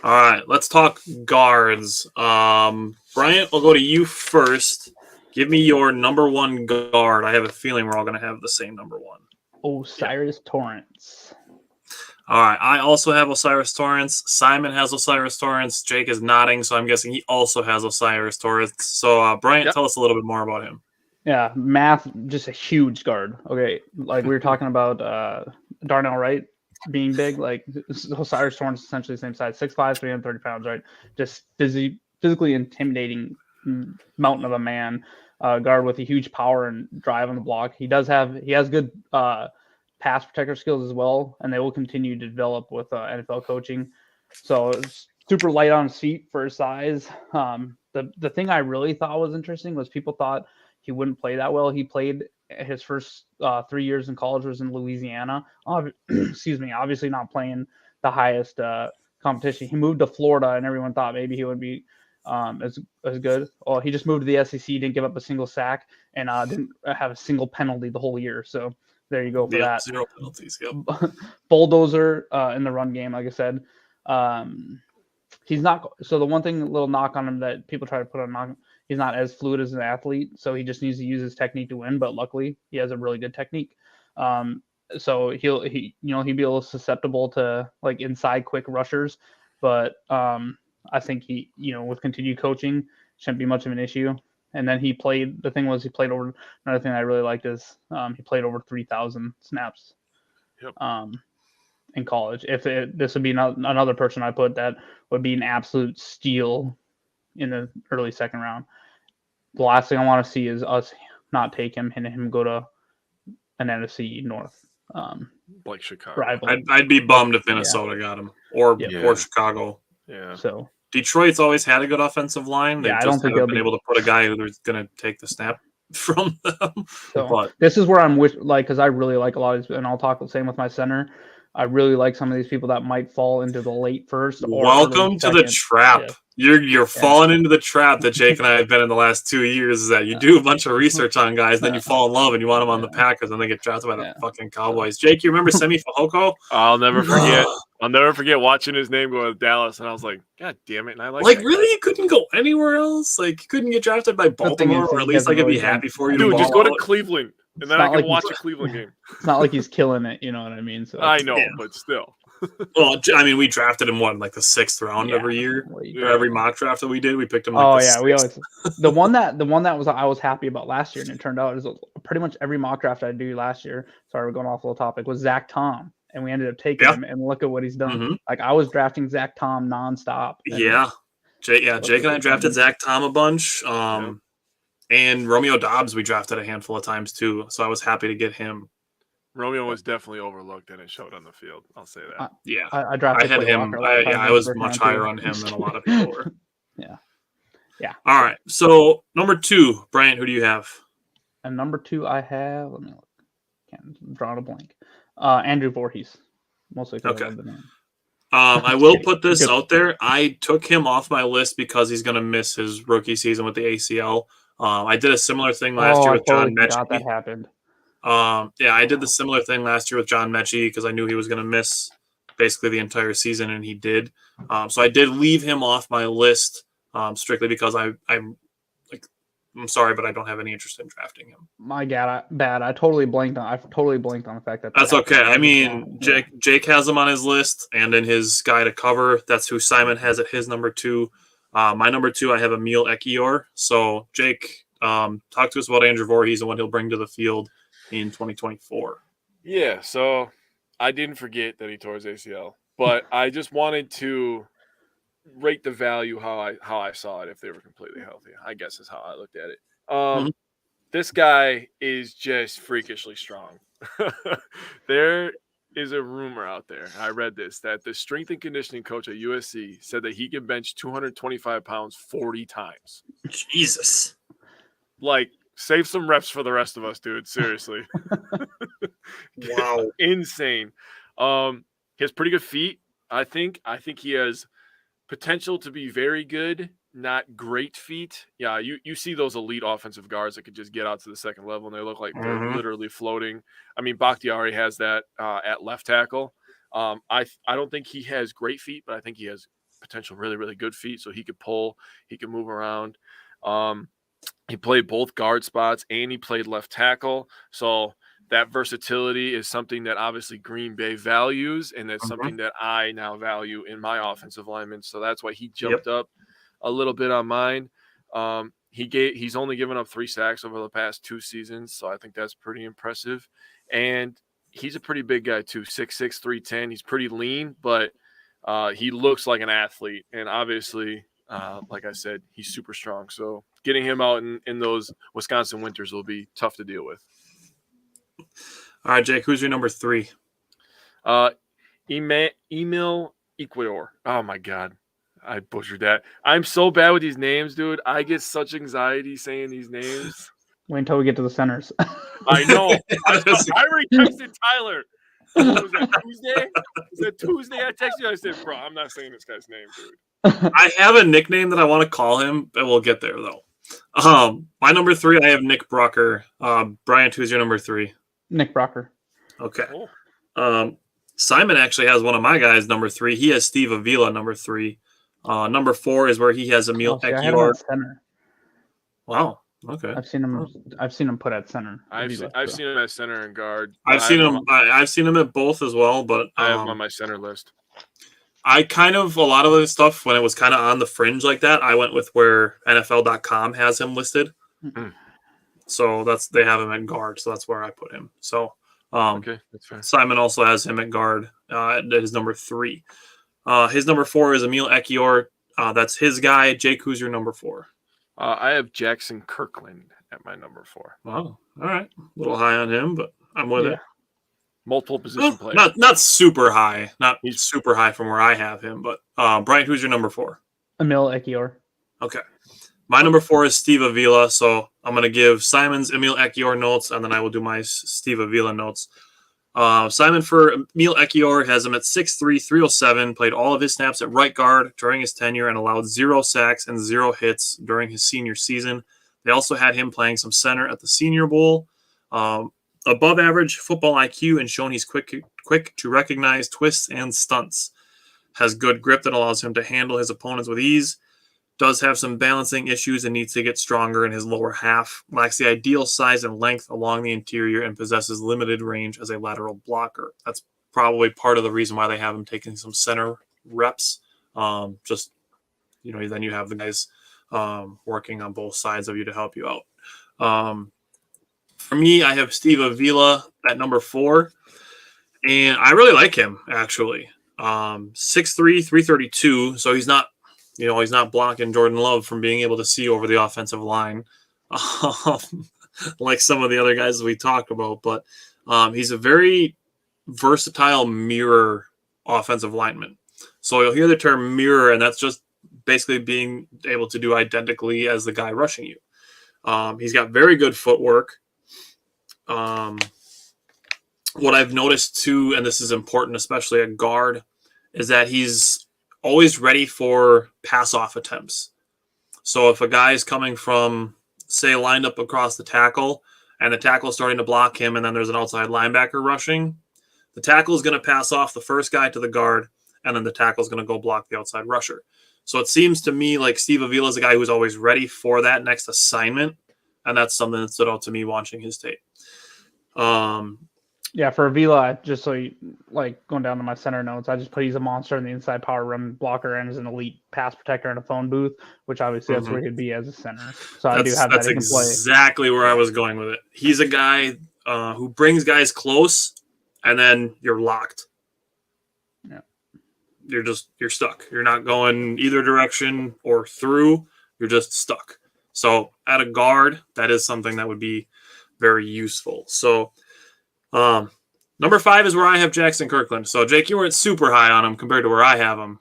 All right, let's talk guards. Bryant, we'll go to you first. Give me your number 1 guard. I have a feeling we're all going to have the same number 1. Osiris Torrance. All right, I also have Osiris Torrance. Simon has Osiris Torrance. Jake is nodding, so I'm guessing he also has Osiris Torrance. So, Bryant, tell us a little bit more about him. Yeah, just a huge guard. Okay, like we were talking about Darnell Wright being big. Like Osiris Torrance is essentially the same size, 6'5", 330 pounds, right? Just physically intimidating mountain of a man. Guard with a huge power and drive on the block. He has good pass protector skills as well, and they will continue to develop with NFL coaching. So it's super light on his feet for his size. The thing I really thought was interesting was people thought he wouldn't play that well. He played his first 3 years in college was in Louisiana. Excuse me, obviously not playing the highest competition. He moved to Florida, and everyone thought maybe he would be as good. Well, he just moved to the SEC, didn't give up a single sack, and didn't have a single penalty the whole year. So there you go for that. 0 penalties. Yep. Bulldozer in the run game, like I said. He's not. So the one thing, little knock on him that people try to put on knock. He's not as fluid as an athlete, so he just needs to use his technique to win. But luckily, he has a really good technique. So he'll be a little susceptible to like inside quick rushers. But I think he, with continued coaching, shouldn't be much of an issue. And then he played over. Another thing I really liked is he played over 3,000 snaps. Yep. In college. This would be another person I put that would be an absolute steal in the early 2nd round. The last thing I want to see is us not take him and him go to an NFC North. Like Chicago. Rival. I'd be bummed if Minnesota got him or Chicago. Yeah. So Detroit's always had a good offensive line. They I just don't think haven't they'll been able to put a guy who's going to take the snap from them. So But this is where I'm because I really like a lot of these, and I'll talk the same with my center. I really like some of these people that might fall into the late first. Or welcome to the trap. Yeah. You're falling into the trap that Jake and I have been in the last 2 years. Is that you do a bunch of research on guys, then you fall in love and you want them on the Packers, and they get drafted by the fucking Cowboys. Jake, you remember Semi Fehoko? I'll never forget. I'll never forget watching his name go to Dallas, and I was like, God damn it! And I like really, you couldn't go anywhere else. Like you couldn't get drafted by Baltimore, or at least I could be happy for you. Dude, just go to out. Cleveland, and then I can watch a Cleveland game. It's not like he's killing it, you know what I mean? So I know, but still. Well, I mean, we drafted him like the 6th round every year. Yeah. Or every mock draft that we did, we picked him. We always the one that I was happy about last year, and it turned out is pretty much every mock draft I do last year. Sorry, we're going off a little topic. Was Zach Tom, and we ended up taking him, and look at what he's done. Mm-hmm. Like I was drafting Zach Tom nonstop. Jake and I drafted Zach Tom a bunch. And Romeo Dobbs we drafted a handful of times too, so I was happy to get him. Romeo was definitely overlooked, and it showed on the field. I'll say that. I drafted. I had him. I was much higher on him than a lot of people were. Yeah. All right. So number 2, Bryant, who do you have? And number 2, I have. Let me look. Can't draw a blank. Andrew Voorhees. Mostly because I love the name. I will put this Good. out there. I took him off my list because he's going to miss his rookie season with the ACL. I did a similar thing last year I with John totally forgot that Mechie. happened. Yeah, I did the similar thing last year with John Mechie because I knew he was going to miss basically the entire season, and he did. So I did leave him off my list strictly because I'm sorry, but I don't have any interest in drafting him. My God, bad. I totally blanked on the fact that. That's happened. okay. I mean, Jake has him on his list, and in his guy to cover, that's who Simon has at his number 2. My number 2, I have Emil Ekiyor. So, Jake, talk to us about Andrew Voorhees and what he'll bring to the field in 2024. Yeah, so I didn't forget that he tore his ACL, but I just wanted to rate the value how I saw it if they were completely healthy. I guess is how I looked at it. This guy is just freakishly strong. There is a rumor out there. I read this that the strength and conditioning coach at USC said that he can bench 225 pounds 40 times. Jesus. Like, save some reps for the rest of us, dude. Seriously. Wow. Insane. He has pretty good feet. I think he has potential to be very good, not great feet. Yeah, you see those elite offensive guards that could just get out to the second level and they look like they're literally floating. I mean, Bakhtiari has that at left tackle. I don't think he has great feet, but I think he has potential really, really good feet. So he could pull, he can move around. He played both guard spots and he played left tackle. So that versatility is something that obviously Green Bay values, and that's something that I now value in my offensive linemen. So that's why he jumped up a little bit on mine. He's only given up 3 sacks over the past 2 seasons, so I think that's pretty impressive. And he's a pretty big guy too, 6'6", 310. He's pretty lean, but he looks like an athlete. And obviously, like I said, he's super strong. So getting him out in those Wisconsin winters will be tough to deal with. All right, Jake, who's your number 3? Emil Ekiyor. Oh, my God. I butchered that. I'm so bad with these names, dude. I get such anxiety saying these names. Wait until we get to the centers. I know. I already texted Tyler. Was that Tuesday? I texted you. I said, bro, I'm not saying this guy's name, dude. I have a nickname that I want to call him, but we'll get there, though. My number 3, I have Nick Brocker. Bryant, who's your number 3? Nick Brocker. Okay. Cool. Simon actually has one of my guys, number 3. He has Steve Avila, number 3. Number 4 is where he has Emil Ekiyor. I had him at center. Wow. Okay. I've seen him put at center. I've seen him at center and guard. I've seen him at both as well, but I have him on my center list. I kind of, a lot of the stuff when it was kind of on the fringe like that, I went with where NFL.com has him listed. Mm-hmm. So they have him at guard, so that's where I put him. So okay, that's fair. Simon also has him at guard at his number 3. His number 4 is Emil Ekiyor. That's his guy. Jake, who's your number 4? I have Jackson Kirkland at my number 4. Oh, all right. A little high on him, but I'm with it. Multiple position player. Not super high. He's super high from where I have him, but Brian, who's your number 4? Emil Ekiyor. Okay. My number 4 is Steve Avila, so I'm going to give Simon's Emil Ekiyor notes, and then I will do my Steve Avila notes. Simon for Emil Ekiyor has him at 6'3", 307, played all of his snaps at right guard during his tenure and allowed 0 sacks and 0 hits during his senior season. They also had him playing some center at the Senior Bowl. Above average football IQ and shown he's quick to recognize twists and stunts. Has good grip that allows him to handle his opponents with ease. Does have some balancing issues and needs to get stronger in his lower half. Lacks the ideal size and length along the interior and possesses limited range as a lateral blocker. That's probably part of the reason why they have him taking some center reps. Then you have the guys working on both sides of you to help you out. For me, I have Steve Avila at number 4, and I really like him, actually. 6'3", 332, so he's not blocking Jordan Love from being able to see over the offensive line like some of the other guys we talked about, but he's a very versatile mirror offensive lineman. So you'll hear the term mirror, and that's just basically being able to do identically as the guy rushing you. He's got very good footwork. What I've noticed too, and this is important, especially at guard, is that he's always ready for pass-off attempts. So if a guy is coming from, say, lined up across the tackle, and the tackle is starting to block him, and then there's an outside linebacker rushing, the tackle is going to pass off the first guy to the guard, and then the tackle is going to go block the outside rusher. So it seems to me like Steve Avila is a guy who's always ready for that next assignment, and that's something that stood out to me watching his tape. Yeah, for Avila, just so you, like going down to my center notes, I just put he's a monster in the inside power run blocker and is an elite pass protector in a phone booth, which obviously that's where he'd be as a center. So I do have that he can play. That's exactly where I was going with it. He's a guy who brings guys close, and then you're locked. Yeah, you're stuck. You're not going either direction or through. You're just stuck. So at a guard, that is something that would be very useful. So number 5 is where I have Jackson Kirkland. So Jake, you weren't super high on him compared to where I have him.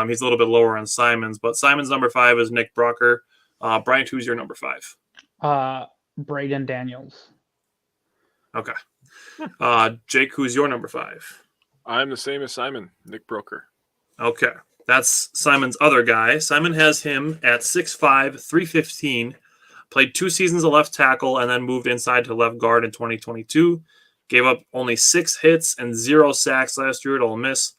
He's a little bit lower on Simons, but Simons' number 5 is Nick Brucker. Bryant, who's your number 5? Braden Daniels. Okay. Jake, who's your number 5? I'm the same as Simon, Nick Broker. Okay. That's Simon's other guy. Simon has him at 6'5", 315, played 2 seasons of left tackle, and then moved inside to left guard in 2022. Gave up only 6 hits and 0 sacks last year at Ole Miss.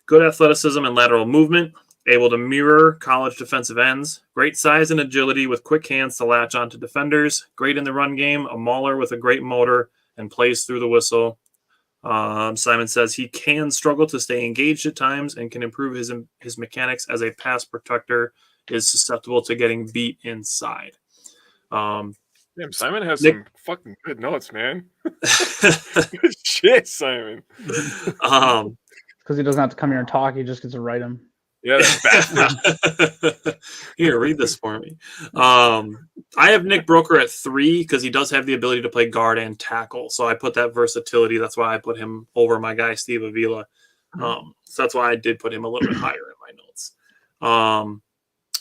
Good athleticism and lateral movement. Able to mirror college defensive ends. Great size and agility with quick hands to latch onto defenders. Great in the run game. A mauler with a great motor and plays through the whistle. Simon says he can struggle to stay engaged at times and can improve his mechanics as a pass protector. Is susceptible to getting beat inside. Damn, Simon has some fucking good notes, man. Good shit, Simon. Because he doesn't have to come here and talk; he just gets to write them. Yeah, that's bad. Here, read this for me. I have Nick Broker at 3 because he does have the ability to play guard and tackle. So I put that versatility. That's why I put him over my guy Steve Avila. So that's why I did put him a little bit higher in my notes.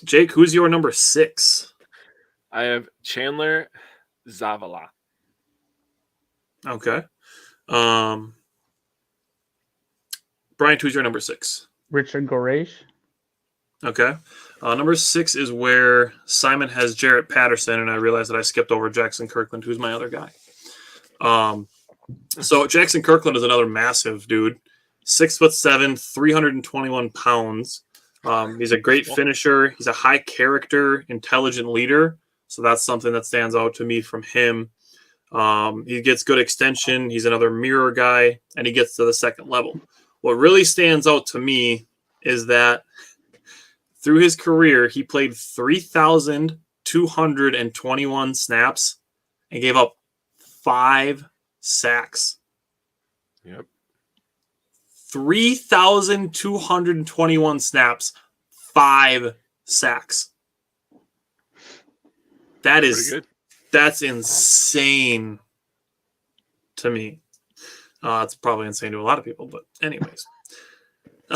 Jake, who's your number 6? I have Chandler Zavala. Okay. Brian, who's your number 6? Richard Goresh. Okay. Number 6 is where Simon has Jarrett Patterson, and I realized that I skipped over Jackson Kirkland, who's my other guy. So Jackson Kirkland is another massive dude. 6'7", 321 pounds. He's a great finisher. He's a high character, intelligent leader. So that's something that stands out to me from him. He gets good extension. He's another mirror guy, and he gets to the second level. What really stands out to me is that through his career, he played 3,221 snaps and gave up 5 sacks. Yep. 3,221 snaps, 5 sacks. That's insane to me. It's probably insane to a lot of people, but anyways.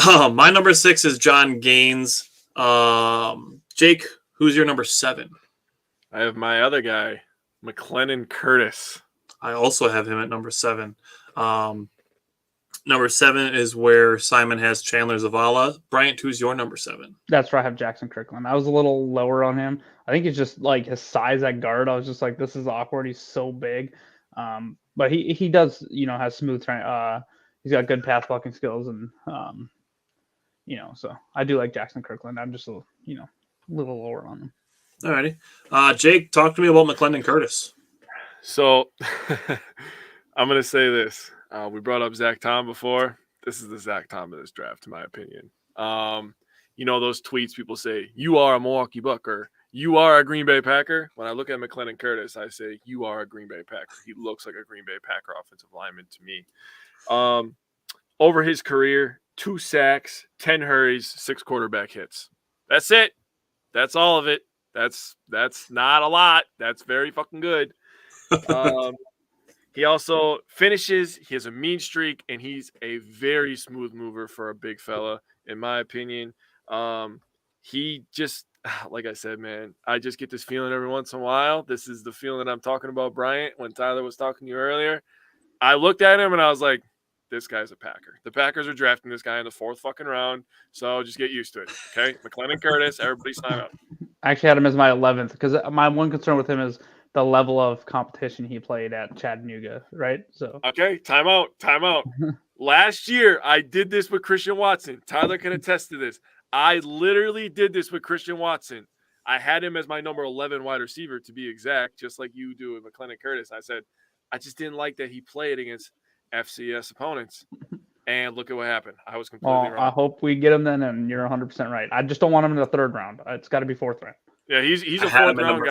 My number 6 is John Gaines. Jake, who's your number 7? I have my other guy, McLennan Curtis. I also have him at number 7. Number 7 is where Simon has Chandler Zavala. Bryant, who's your number 7? That's where I have Jackson Kirkland. I was a little lower on him. I think it's just like his size at guard. I was just like, this is awkward. He's so big. But he does, has smooth. He's got good pass blocking skills, and so I do like Jackson Kirkland. I'm just a little lower on him. Alrighty, Jake, talk to me about McLennan Curtis. So I'm gonna say this. We brought up Zach Tom before. This is the Zach Tom of this draft, in my opinion. Those tweets people say, "You are a Milwaukee Buck," or "You are a Green Bay Packer." When I look at McLennan Curtis, I say, "You are a Green Bay Packer." He looks like a Green Bay Packer offensive lineman to me. Over his career, 2 sacks, 10 hurries, 6 quarterback hits. That's it. That's all of it. That's not a lot. That's very fucking good. He also finishes. He has a mean streak, and he's a very smooth mover for a big fella, in my opinion. He just, like I said, man, I just get this feeling every once in a while. This is the feeling I'm talking about, Bryant, when Tyler was talking to you earlier. I looked at him, and I was like, this guy's a Packer. The Packers are drafting this guy in the 4th fucking round, so just get used to it. Okay, McLennan Curtis, everybody sign up. I actually had him as my 11th because my one concern with him is the level of competition he played at Chattanooga, right? So okay, timeout. Last year, I did this with Christian Watson. Tyler can attest to this. I literally did this with Christian Watson. I had him as my number 11 wide receiver, to be exact, just like you do with McLennan Curtis. I said, I just didn't like that he played against FCS opponents. And look at what happened. I was completely wrong. I hope we get him then, and you're 100% right. I just don't want him in the 3rd round. It's got to be 4th round. Yeah, he's a 4th round guy.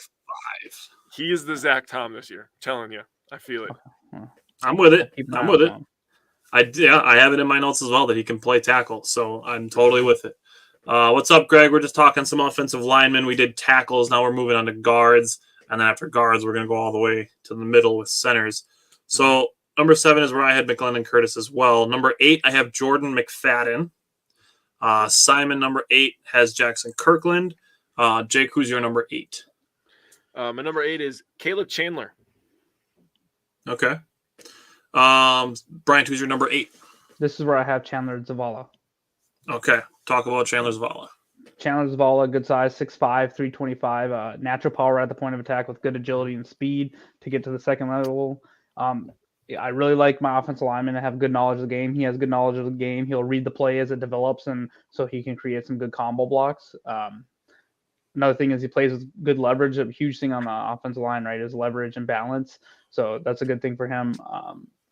5. He is the Zach Tom this year. I'm telling you. I feel it. I'm with it. I have it in my notes as well that he can play tackle, so I'm totally with it. What's up, Greg? We're just talking some offensive linemen. We did tackles. Now we're moving on to guards. And then after guards, we're going to go all the way to the middle with centers. So number 7 is where I had McLennan Curtis as well. Number 8, I have Jordan McFadden. Simon, number 8, has Jackson Kirkland. Jake, who's your number 8? My number 8 is Caleb Chandler. Okay. Bryant, who's your number 8? This is where I have Chandler Zavala. Okay. Talk about Chandler Zavala. Chandler Zavala, good size, 6'5", 325, natural power at the point of attack with good agility and speed to get to the second level. I really like my offensive lineman to have good knowledge of the game. He has good knowledge of the game. He'll read the play as it develops, and so he can create some good combo blocks. Another thing is he plays with good leverage. A huge thing on the offensive line, right, is leverage and balance. So that's a good thing for him.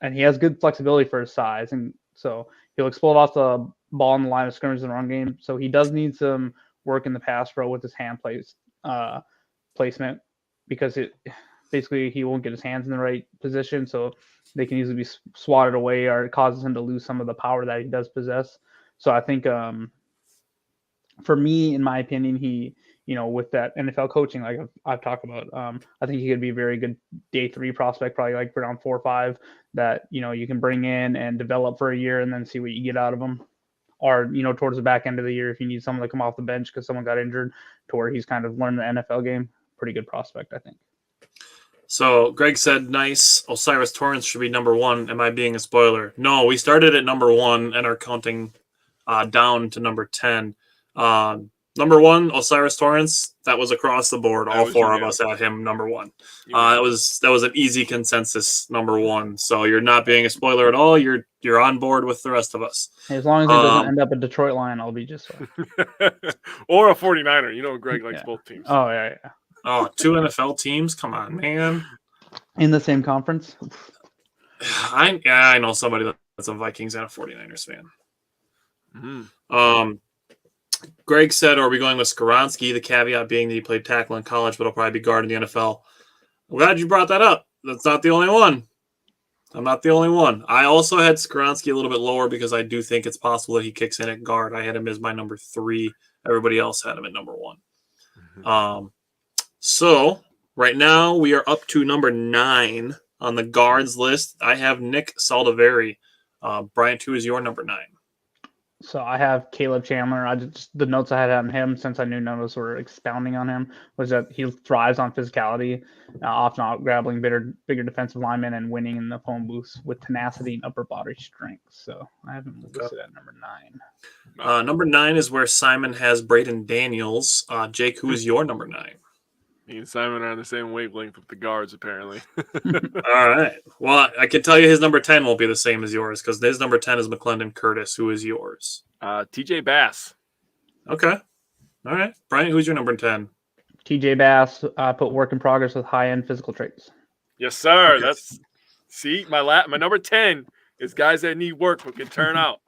And he has good flexibility for his size, and so he'll explode off the ball in the line of scrimmage in the run game. So he does need some work in the pass pro with his hand placement because basically he won't get his hands in the right position, so they can easily be swatted away, or it causes him to lose some of the power that he does possess. So I think for me, in my opinion, he, with that NFL coaching, like I've talked about, I think he could be a very good day 3 prospect, probably like around 4 or 5 that, you can bring in and develop for a year and then see what you get out of him. Or, towards the back end of the year, if you need someone to come off the bench because someone got injured to where he's kind of learned the NFL game, pretty good prospect, I think. So Greg said, nice. Osiris Torrance should be number 1. Am I being a spoiler? No, we started at number 1 and are counting down to number 10. Number 1, Osiris Torrance. That was across the board. All 4 of us had him number 1. That was an easy consensus number 1. So you're not being a spoiler at all. You're on board with the rest of us. As long as he doesn't end up a Detroit Lion, I'll be just fine. Or a 49er. Greg likes both teams. Oh yeah. Oh, 2 NFL teams. Come on, man. In the same conference. I know somebody that's a Vikings and a 49ers fan. Mm-hmm. Greg said, are we going with Skoronski? The caveat being that he played tackle in college, but he'll probably be guard in the NFL. I'm glad you brought that up. That's not the only one. I'm not the only one. I also had Skoronski a little bit lower because I do think it's possible that he kicks in at guard. I had him as my number 3. Everybody else had him at number 1. Mm-hmm. So right now we are up to number 9 on the guards list. I have Nick Saldiveri. Bryant, who is your number 9? So I have Caleb Chandler. The notes I had on him, since I knew none of us were expounding on him, was that he thrives on physicality, often out-grabbling bigger defensive linemen and winning in the phone booths with tenacity and upper body strength. So I have him listed at number 9. Number 9 is where Simon has Braden Daniels. Jake, who is your number 9? Me and Simon are on the same wavelength with the guards, apparently. All right. Well, I can tell you his number 10 won't be the same as yours because his number 10 is McLennan Curtis. Who is yours? TJ Bass. Okay. All right. Brian, who's your number 10? TJ Bass, put work in progress with high-end physical traits. Yes, sir. Okay. My number 10 is guys that need work but can turn out.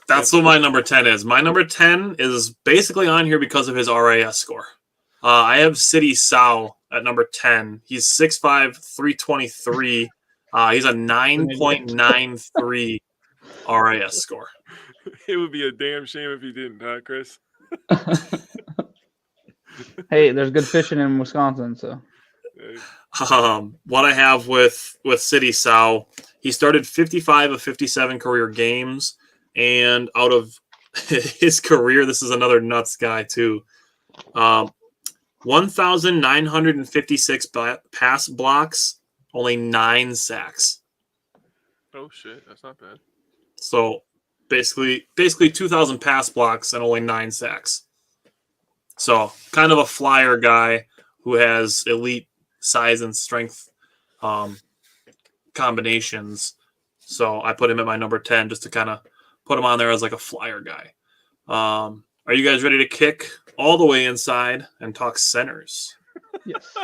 That's what my number 10 is. My number 10 is basically on here because of his RAS score. I have City Sau at number 10. He's 6'5", 323. He's a 9.93 RAS score. It would be a damn shame if he didn't, huh, Chris? Hey, there's good fishing in Wisconsin, so. What I have with City Sau, he started 55 of 57 career games, and out of his career, this is another nuts guy too. 1,956 pass blocks, only 9 sacks. Oh shit, that's not bad. So basically 2,000 pass blocks and only 9 sacks. So kind of a flyer guy who has elite size and strength combinations. So I put him at my number 10 just to kind of put him on there as like a flyer guy. Are you guys ready to kick all the way inside and talk centers? Yes.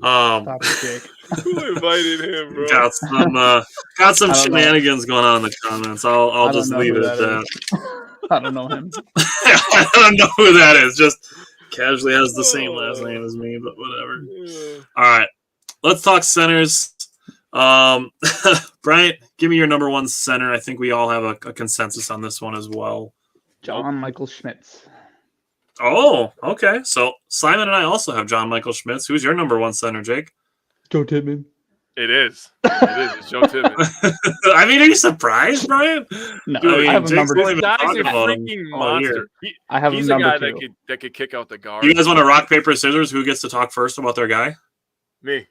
Um, Stop it, Jake. Who invited him, bro? got some I don't know. shenanigans going on in the comments. I'll I don't just know leave who it at that. is. I don't know him. I don't know who that is. Just casually has the same last name as me, but whatever. Yeah. All right, let's talk centers. Bryant, give me your number one center. I think we all have a consensus on this one as well. John Michael Schmitz. Oh, okay. So Simon and I also have John Michael Schmitz. Who's your number one center, Jake? Joe Tittman. It is. It's Joe Tittman. I mean, are you surprised, Brian? No, Dude, I have a Jake's number only two. been This guy's talking a about him freaking all year. monster. I have He's a a guy number two. that could kick out the guard. You guys want to rock, paper, scissors? Who gets to talk first about their guy? Me.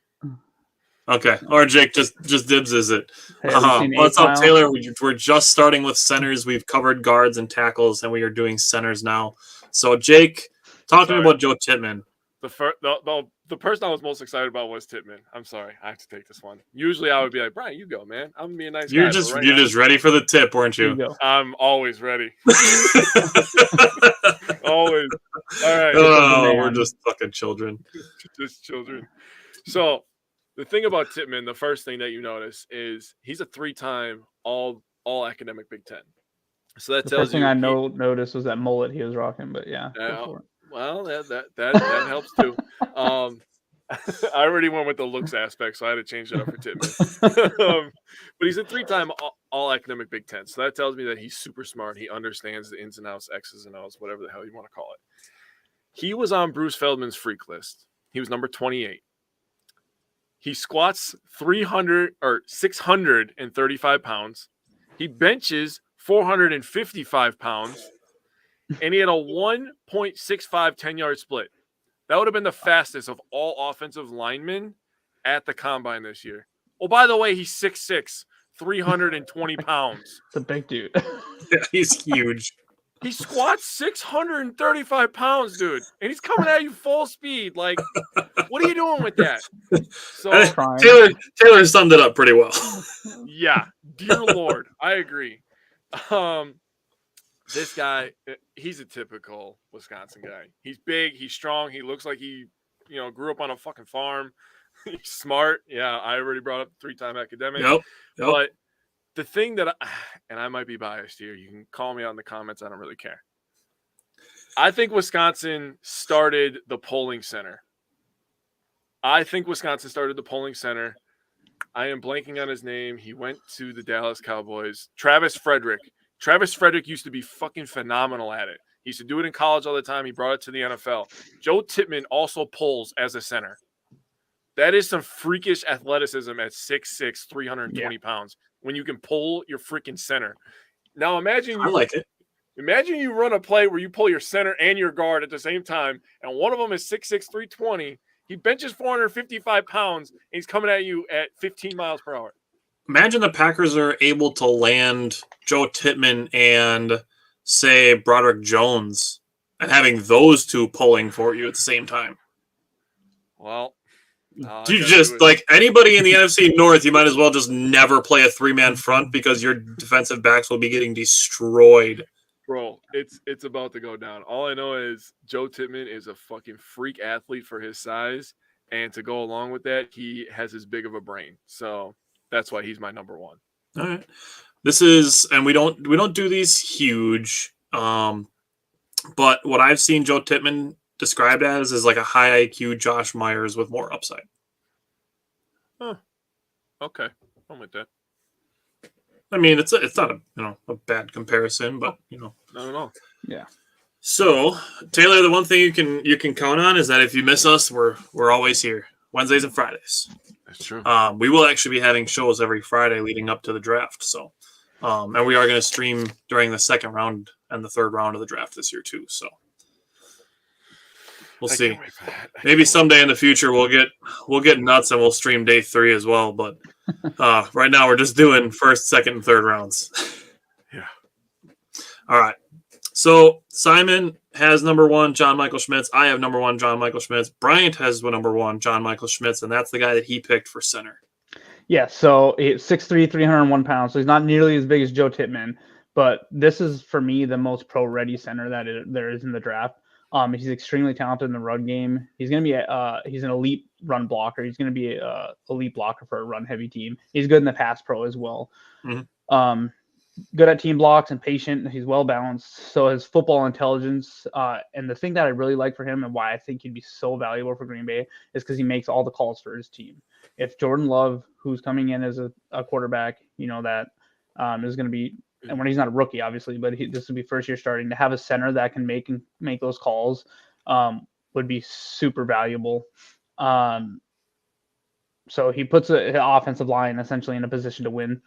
Okay. Or Jake just dibs is it. Hey, have you seen What's up, 8 Mile? Taylor? We're just starting with centers. We've covered guards and tackles, and we are doing centers now. So, Jake, talk to me Sorry. about Joe Tittman. The person I was most excited about was Tittman. I'm sorry, I have to take this one. Usually I would be like, Brian, you go, man. I'm gonna be a nice guy. You're but just right you're now, just ready for the tip, weren't Here you you? go. I'm always ready. Always. All right. Oh, man. we're just fucking children. Just children. So the thing about Tittman, the first thing that you notice is he's a 3-time all academic Big Ten. So that The tells first thing you I noticed was that mullet he was rocking, but yeah. Yeah. go for it. Well, that helps too. I already went with the looks aspect, so I had to change it up for Tittman. But he's a 3-time all academic Big Ten, so that tells me that he's super smart. He understands the ins and outs, X's and O's, whatever the hell you want to call it. He was on Bruce Feldman's freak list. He was number 28. He squats 635 pounds. He benches 455 pounds. And he had a 1.65 10-yard split. That would have been the fastest of all offensive linemen at the combine this year. Oh, by the way, he's 6'6", 320 pounds. It's a big dude. Yeah, he's huge. He squats 635 pounds, dude. And he's coming at you full speed. Like, what are you doing with that? So, Trying. Taylor summed it up pretty well. yeah, dear Lord, I agree. This guy, he's a typical Wisconsin guy. He's big, he's strong, he looks like he, grew up on a fucking farm. He's smart. Yeah, I already brought up 3-time academic. Yep. But the thing that and I might be biased here, you can call me out in the comments, I don't really care. I think Wisconsin started the polling center. I am blanking on his name. He went to the Dallas Cowboys. Travis Frederick. Travis Frederick used to be fucking phenomenal at it. He used to do it in college all the time. He brought it to the NFL. Joe Tittman also polls as a center. That is some freakish athleticism at 6'6", 320 pounds when you can pull your freaking center. Now imagine I like it. Imagine you run a play where you pull your center and your guard at the same time, and one of them is 6'6", 320. He benches 455 pounds, and he's coming at you at 15 miles per hour. Imagine the Packers are able to land Joe Tittman and, say, Broderick Jones and having those two pulling for you at the same time. Well, You just, like, anybody in the NFC North, you might as well just never play a 3-man front because your defensive backs will be getting destroyed. Bro, it's about to go down. All I know is Joe Tittman is a fucking freak athlete for his size, and to go along with that, he has as big of a brain. So that's why he's my number one. All right. This is, and we don't do these huge, but what I've seen Joe Tittman described as is like a high IQ Josh Myers with more upside. Huh. Okay, I'm with that. I mean, it's not a bad comparison, but Not at all. Yeah. So Taylor, the one thing you can count on is that if you miss us, we're always here Wednesdays and Fridays. That's true. We will actually be having shows every Friday leading up to the draft. So, and we are going to stream during the second round and the third round of the draft this year too. So we'll see. Maybe someday in the future we'll get nuts and we'll stream day 3 as well. But Right now, we're just doing first, second, and third rounds. Yeah. All right. So Simon has number 1, John Michael Schmitz. I have number 1, John Michael Schmitz. Bryant has number 1, John Michael Schmitz, and that's the guy that he picked for center. Yeah, so he's 6'3", 301 pounds. So he's not nearly as big as Joe Tippmann, but this is for me the most pro-ready center that there is in the draft. He's extremely talented in the run game. He's going to be he's an elite run blocker. He's going to be a elite blocker for a run-heavy team. He's good in the pass pro as well. Mm-hmm. Good at team blocks and patient. He's well balanced. So his football intelligence, and the thing that I really like for him and why I think he'd be so valuable for Green Bay is because he makes all the calls for his team. If Jordan Love, who's coming in as a quarterback, that is going to be, and when he's not a rookie, obviously, but this will be first year starting, to have a center that can make those calls would be super valuable. So he puts an offensive line essentially in a position to win.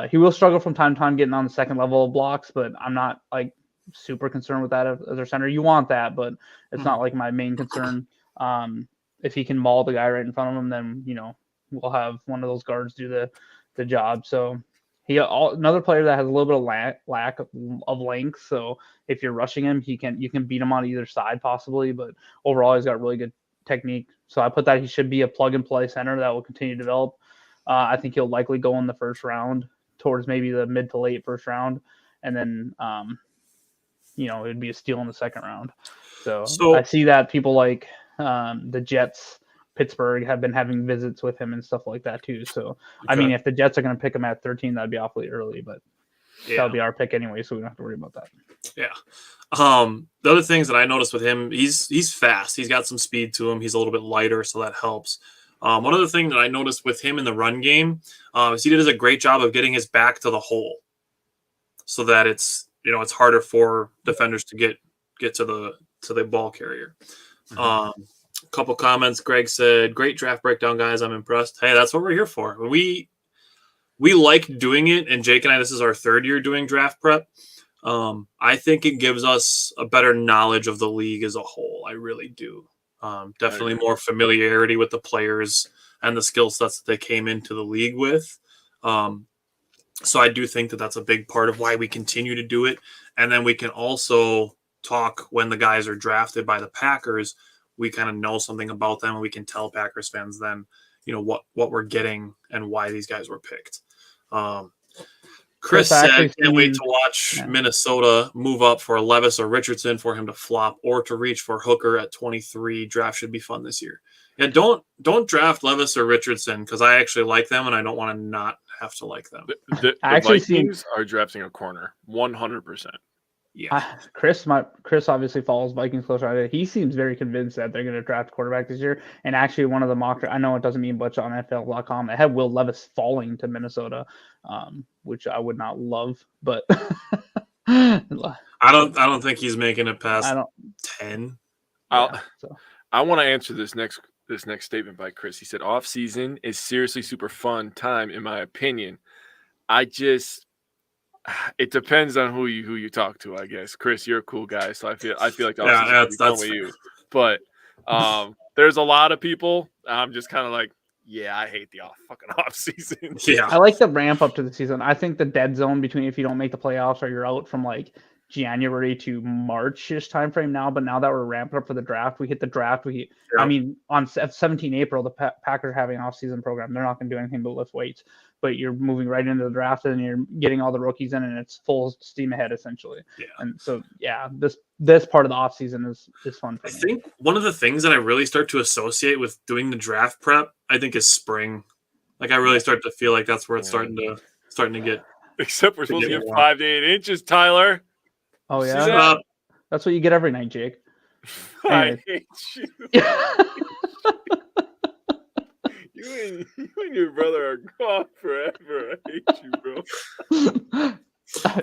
He will struggle from time to time getting on the second level of blocks, but I'm not like super concerned with that as our center. You want that, but it's not like my main concern. If he can maul the guy right in front of him, then we'll have one of those guards do the job. So another player that has a little bit of lack of length. So if you're rushing him, you can beat him on either side possibly, but overall he's got really good technique. So I put that he should be a plug and play center that will continue to develop. I think he'll likely go in the first round, towards maybe the mid to late first round, and then it'd be a steal in the second round. So I see that people like the Jets, Pittsburgh have been having visits with him and stuff like that too. So okay. I mean, if the Jets are going to pick him at 13, that'd be awfully early, but that'll be our pick anyway, so we don't have to worry about that. Yeah. The other things that I noticed with him, he's fast. He's got some speed to him. He's a little bit lighter, so that helps. One other thing that I noticed with him in the run game is he does a great job of getting his back to the hole, so that it's harder for defenders to get to the ball carrier. Mm-hmm. A couple comments. Greg said, "Great draft breakdown, guys. I'm impressed." Hey, that's what we're here for. We like doing it, and Jake and I, this is our third year doing draft prep. I think it gives us a better knowledge of the league as a whole. I really do. Definitely more familiarity with the players and the skill sets that they came into the league with. So I do think that that's a big part of why we continue to do it. And then we can also talk when the guys are drafted by the Packers. We kind of know something about them, and we can tell Packers fans then, what we're getting and why these guys were picked. Chris said, can't wait to watch Minnesota move up for Levis or Richardson for him to flop, or to reach for Hooker at 23. Draft should be fun this year. Yeah, don't draft Levis or Richardson, because I actually like them, and I don't want to not have to like them. The Vikings are drafting a corner, 100%. Yeah, Chris obviously follows Vikings closely. He seems very convinced that they're going to draft quarterback this year. And actually, one of the mock, I know it doesn't mean much on NFL.com. It had Will Levis falling to Minnesota, which I would not love, but I don't think he's making it past 10. I want to answer this next statement by Chris. He said, "Off season is seriously super fun time, in my opinion. It depends on who you talk to, I guess. Chris, you're a cool guy, so I feel like that's fun with you. But there's a lot of people. I'm just kind of like, yeah, I hate the fucking off season. Yeah, I like the ramp up to the season. I think the dead zone between if you don't make the playoffs or you're out from like January to March-ish time frame now. But now that we're ramping up for the draft, we hit the draft. I mean, on 17 April, the Packers are having an off-season program. They're not going to do anything but lift weights. But you're moving right into the draft, and you're getting all the rookies in, and it's full steam ahead essentially. Yeah. And so, this part of the off season is fun for me. I think one of the things that I really start to associate with doing the draft prep, I think, is spring. Like I really start to feel like that's where it's starting to get. Except we're supposed to get 5 to 8 inches, Tyler. Oh yeah, that's what you get every night, Jake. I hate you. You and your brother are gone forever. I hate you, bro.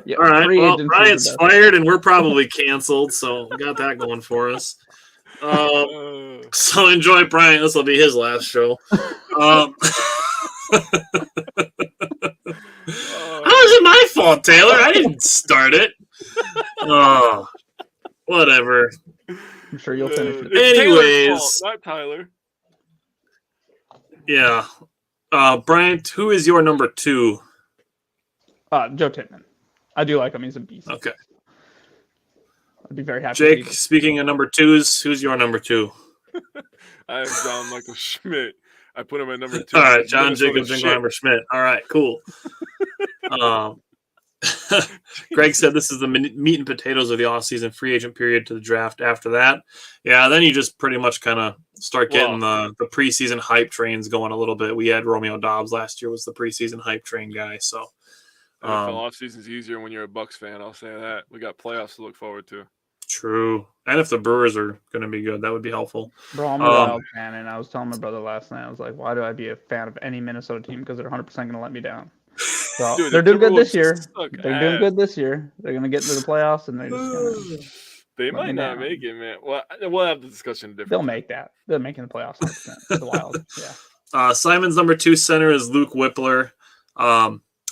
Yeah, all right. Well, Bryant's fired, and we're probably canceled, so we got that going for us. So enjoy Bryant. This will be his last show. How is it my fault, Taylor? I didn't start it. Oh, whatever. I'm sure you'll finish it. Anyways, not Tyler. Yeah. Bryant, who is your number 2? Joe Tittman. I do like him. He's a beast. Okay. I'd be very happy. Jake, speaking of number 2s, who's your number 2? I have John Michael Schmidt. I put him at number 2. All right, John Minnesota Jacob shit. Jingleheimer Schmidt. All right, cool. Greg said this is the meat and potatoes of the offseason free agent period to the draft. After that, yeah, then you just pretty much kind of start getting the preseason hype trains going a little bit. We had Romeo Dobbs last year was the preseason hype train guy. So NFL offseason's easier when you're a Bucks fan. I'll say that. We got playoffs to look forward to. True. And if the Brewers are going to be good, that would be helpful. Bro, I'm a Wild fan, and I was telling my brother last night, I was like, why do I be a fan of any Minnesota team? Because they're 100% going to let me down. So Dude, they're doing good this year. They're doing good this year. They're going to get into the playoffs, and they're just going to... They might not make it, man. Well, we'll have the discussion different. They'll make that. They're making the playoffs 100%. The Wild, yeah. Simon's number 2 center is Luke Whippler.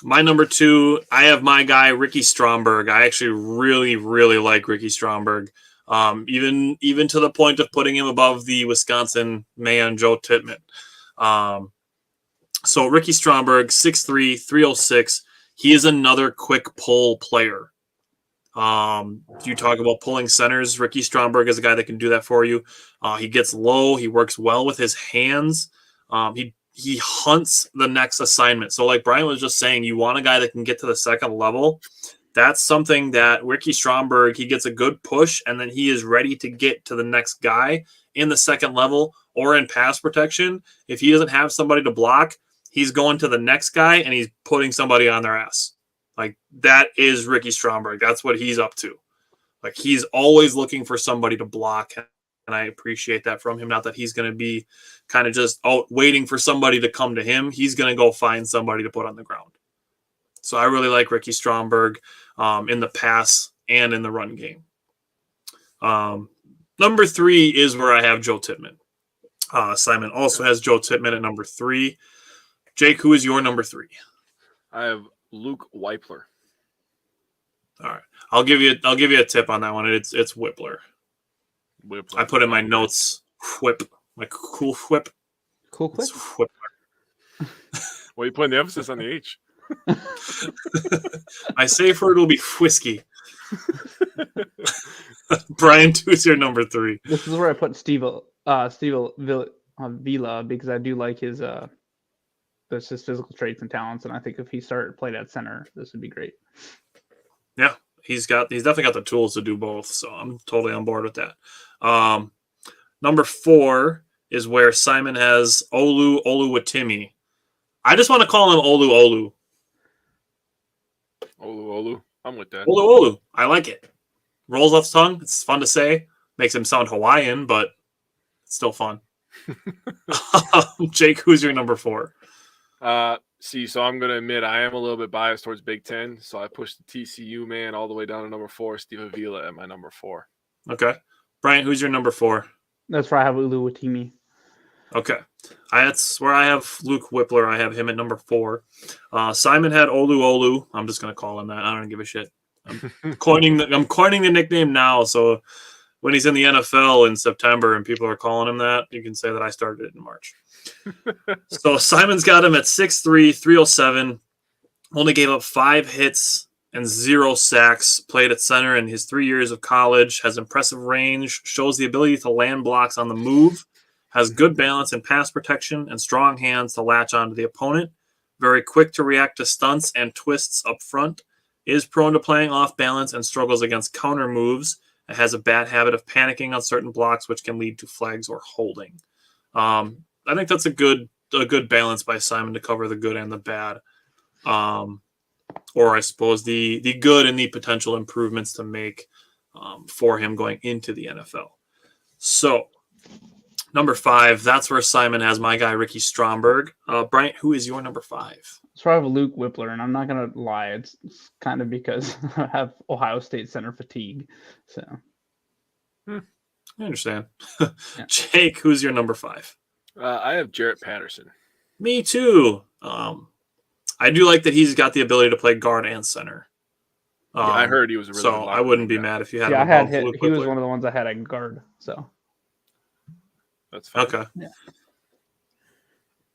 My number 2, I have my guy, Ricky Stromberg. I actually really, really like Ricky Stromberg. Even to the point of putting him above the Wisconsin man, Joe Tittman. So Ricky Stromberg, 6'3", 306. He is another quick pull player. You talk about pulling centers. Ricky Stromberg is a guy that can do that for you. He gets low. He works well with his hands. He hunts the next assignment. So like Brian was just saying, you want a guy that can get to the second level. That's something that Ricky Stromberg, he gets a good push, and then he is ready to get to the next guy in the second level or in pass protection. If he doesn't have somebody to block, he's going to the next guy, and he's putting somebody on their ass. Like, that is Ricky Stromberg. That's what he's up to. Like, he's always looking for somebody to block, and I appreciate that from him. Not that he's going to be kind of just out waiting for somebody to come to him. He's going to go find somebody to put on the ground. So I really like Ricky Stromberg in the pass and in the run game. Number 3 is where I have Joe Tittman. Simon also has Joe Tittman at number 3. Jake, who is your number 3? I have Luke Weipler. All right, I'll give you a tip on that one. It's Whippler. I put in my notes whip, like cool whip. Cool whip. Well, you putting the emphasis on the H. My safe word will be whiskey. Brian, who's your number 3? This is where I put Steve Vila because I do like his physical traits and talents, and I think if he started playing at center, this would be great. Yeah, he's definitely got the tools to do both, so I'm totally on board with that. Number 4 is where Simon has Olu Oluwatimi. I just want to call him Olu. Olu. I'm with that. Olu. I like it. Rolls off the tongue. It's fun to say. Makes him sound Hawaiian, but it's still fun. Jake, who's your number 4? So I'm going to admit I am a little bit biased towards Big Ten, so I pushed the TCU man all the way down to number 4, Steve Avila at my number 4. Okay. Brian, who's your number 4? That's where I have Oluwatimi. Okay. That's where I have Luke Whippler. I have him at number 4. Simon had Olu. I'm just going to call him that. I don't give a shit. I'm coining the nickname now, so when he's in the NFL in September and people are calling him that, you can say that I started it in March. So Simon's got him at 6'3", 307. Only gave up 5 hits and 0 sacks. Played at center in his 3 years of college. Has impressive range. Shows the ability to land blocks on the move. Has good balance and pass protection and strong hands to latch onto the opponent. Very quick to react to stunts and twists up front. Is prone to playing off balance and struggles against counter moves. It has a bad habit of panicking on certain blocks, which can lead to flags or holding. I think that's a good balance by Simon to cover the good and the bad. Or I suppose the good and the potential improvements to make for him going into the NFL. So number 5, that's where Simon has my guy, Ricky Stromberg. Bryant, who is your number 5? So I have Luke Whippler, and I'm not going to lie. It's kind of because I have Ohio State center fatigue. So I understand. Yeah. Jake, who's your number 5? I have Jarrett Patterson. Me too. I do like that he's got the ability to play guard and center. Yeah, I heard he was a really so I wouldn't be mad if you had him. I had Luke he was Whippler. one of the ones I had at guard. So That's fine. Okay. Yeah.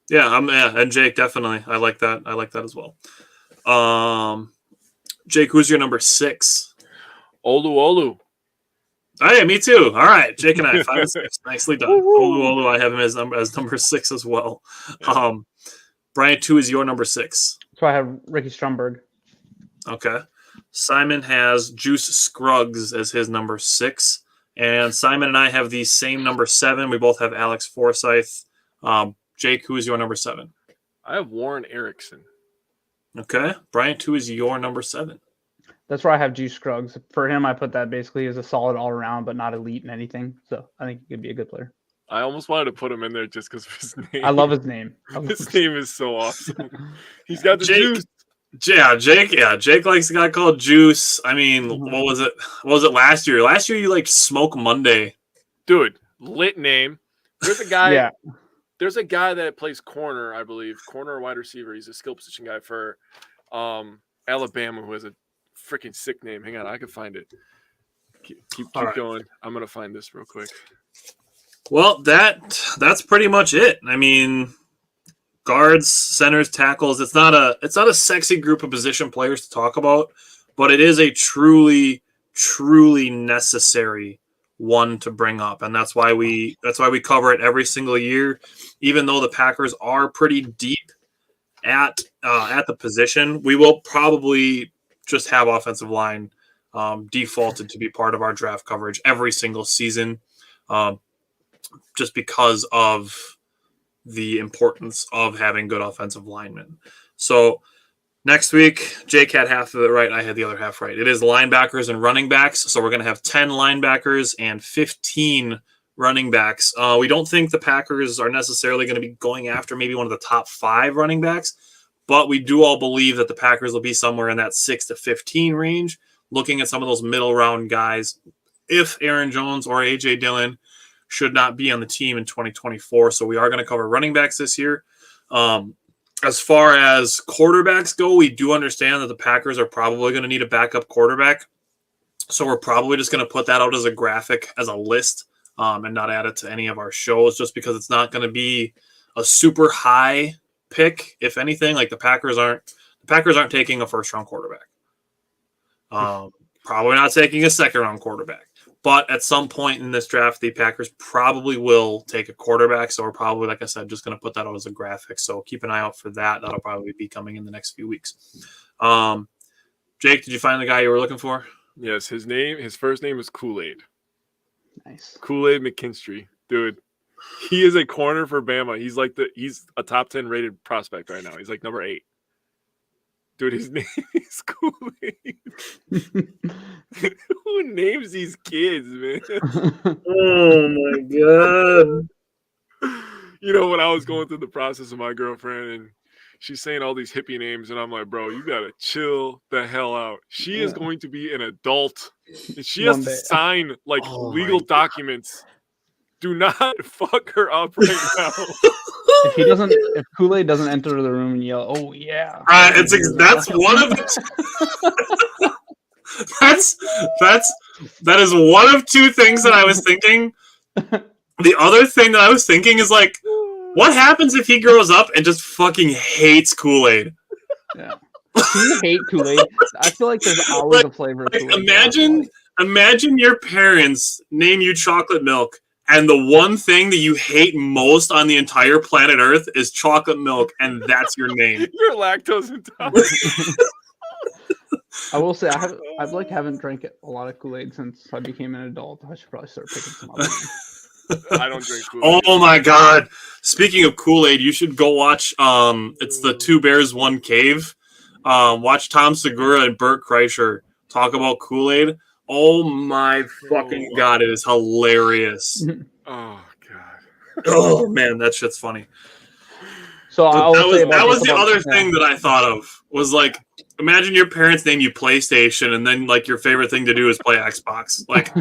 And Jake definitely. I like that. I like that as well. Jake, who's your number 6? Olu. Oh, yeah, me too. All right, Jake and I, 5 and 6. Nicely done. Olu, I have him as number 6 as well. Yeah. Brian, 2 is your number 6. So I have Ricky Stromberg. Okay. Simon has Juice Scruggs as his number 6. And Simon and I have the same number 7. We both have Alex Forsyth. Jake, who is your number 7? I have Warren Erickson. Okay. Brian, 2 is your number 7. That's where I have Juice Scruggs. For him, I put that basically as a solid all-around, but not elite in anything. So I think he could be a good player. I almost wanted to put him in there just because of his name. I love his name. His name is so awesome. He's got the juice. Jake likes a guy called Juice. I mean, what was it? What was it last year? Last year you liked Smoke Monday. Dude, lit name. There's a guy. Yeah. There's a guy that plays corner, I believe, corner or wide receiver. He's a skill position guy for Alabama who has a freaking sick name. Hang on, I can find it. Keep right. going. I'm gonna find this real quick. Well, that's pretty much it. I mean, guards, centers, tackles. It's not a sexy group of position players to talk about, but it is a truly, truly necessary one to bring up, and that's why we cover it every single year. Even though the Packers are pretty deep at the position, we will probably just have offensive line defaulted to be part of our draft coverage every single season, just because of the importance of having good offensive linemen. So next week, Jake had half of it right. I had the other half right. It is linebackers and running backs. So we're going to have 10 linebackers and 15 running backs. We don't think the Packers are necessarily going to be going after maybe one of the top 5 running backs, but we do all believe that the Packers will be somewhere in that 6 to 15 range, looking at some of those middle round guys, if Aaron Jones or A.J. Dillon should not be on the team in 2024. So we are going to cover running backs this year. As far as quarterbacks go, we do understand that the Packers are probably going to need a backup quarterback. So we're probably just going to put that out as a graphic, as a list, and not add it to any of our shows, just because it's not going to be a super high pick. If anything, like the Packers aren't taking a first round quarterback. Probably not taking a second round quarterback. But at some point in this draft, the Packers probably will take a quarterback. So we're probably, like I said, just going to put that out as a graphic. So keep an eye out for that. That'll probably be coming in the next few weeks. Jake, did you find the guy you were looking for? Yes, his first name is Kool-Aid. Nice. Kool-Aid McKinstry. Dude, he is a corner for Bama. He's a top 10 rated prospect right now. He's like number 8. Dude, his name is Kool-Aid. Who names these kids, man? Oh, my God. You know, when I was going through the process with my girlfriend and she's saying all these hippie names, and I'm like, bro, you got to chill the hell out. She is going to be an adult, and she has to sign, like, legal documents. Do not fuck her up right now. If Kool-Aid doesn't enter the room and yell, "Oh yeah," that's one of the that is one of 2 things that I was thinking. The other thing that I was thinking is, like, what happens if he grows up and just fucking hates Kool-Aid? Yeah. Do you hate Kool-Aid? I feel like there's always a flavor of Kool-Aid. Imagine your parents name you chocolate milk, and the one thing that you hate most on the entire planet Earth is chocolate milk, and that's your name. You're lactose intolerant. I will say I haven't drank a lot of Kool-Aid since I became an adult. I should probably start picking some up. I don't drink Kool-Aid. Oh my God! Speaking of Kool-Aid, you should go watch. It's the 2 Bears, 1 Cave. Watch Tom Segura and Bert Kreischer talk about Kool-Aid. Oh my fucking God! It is hilarious. Oh God! Oh man, that shit's funny. So that was the other thing that I thought of, was like, imagine your parents name you PlayStation, and then like your favorite thing to do is play Xbox. Like,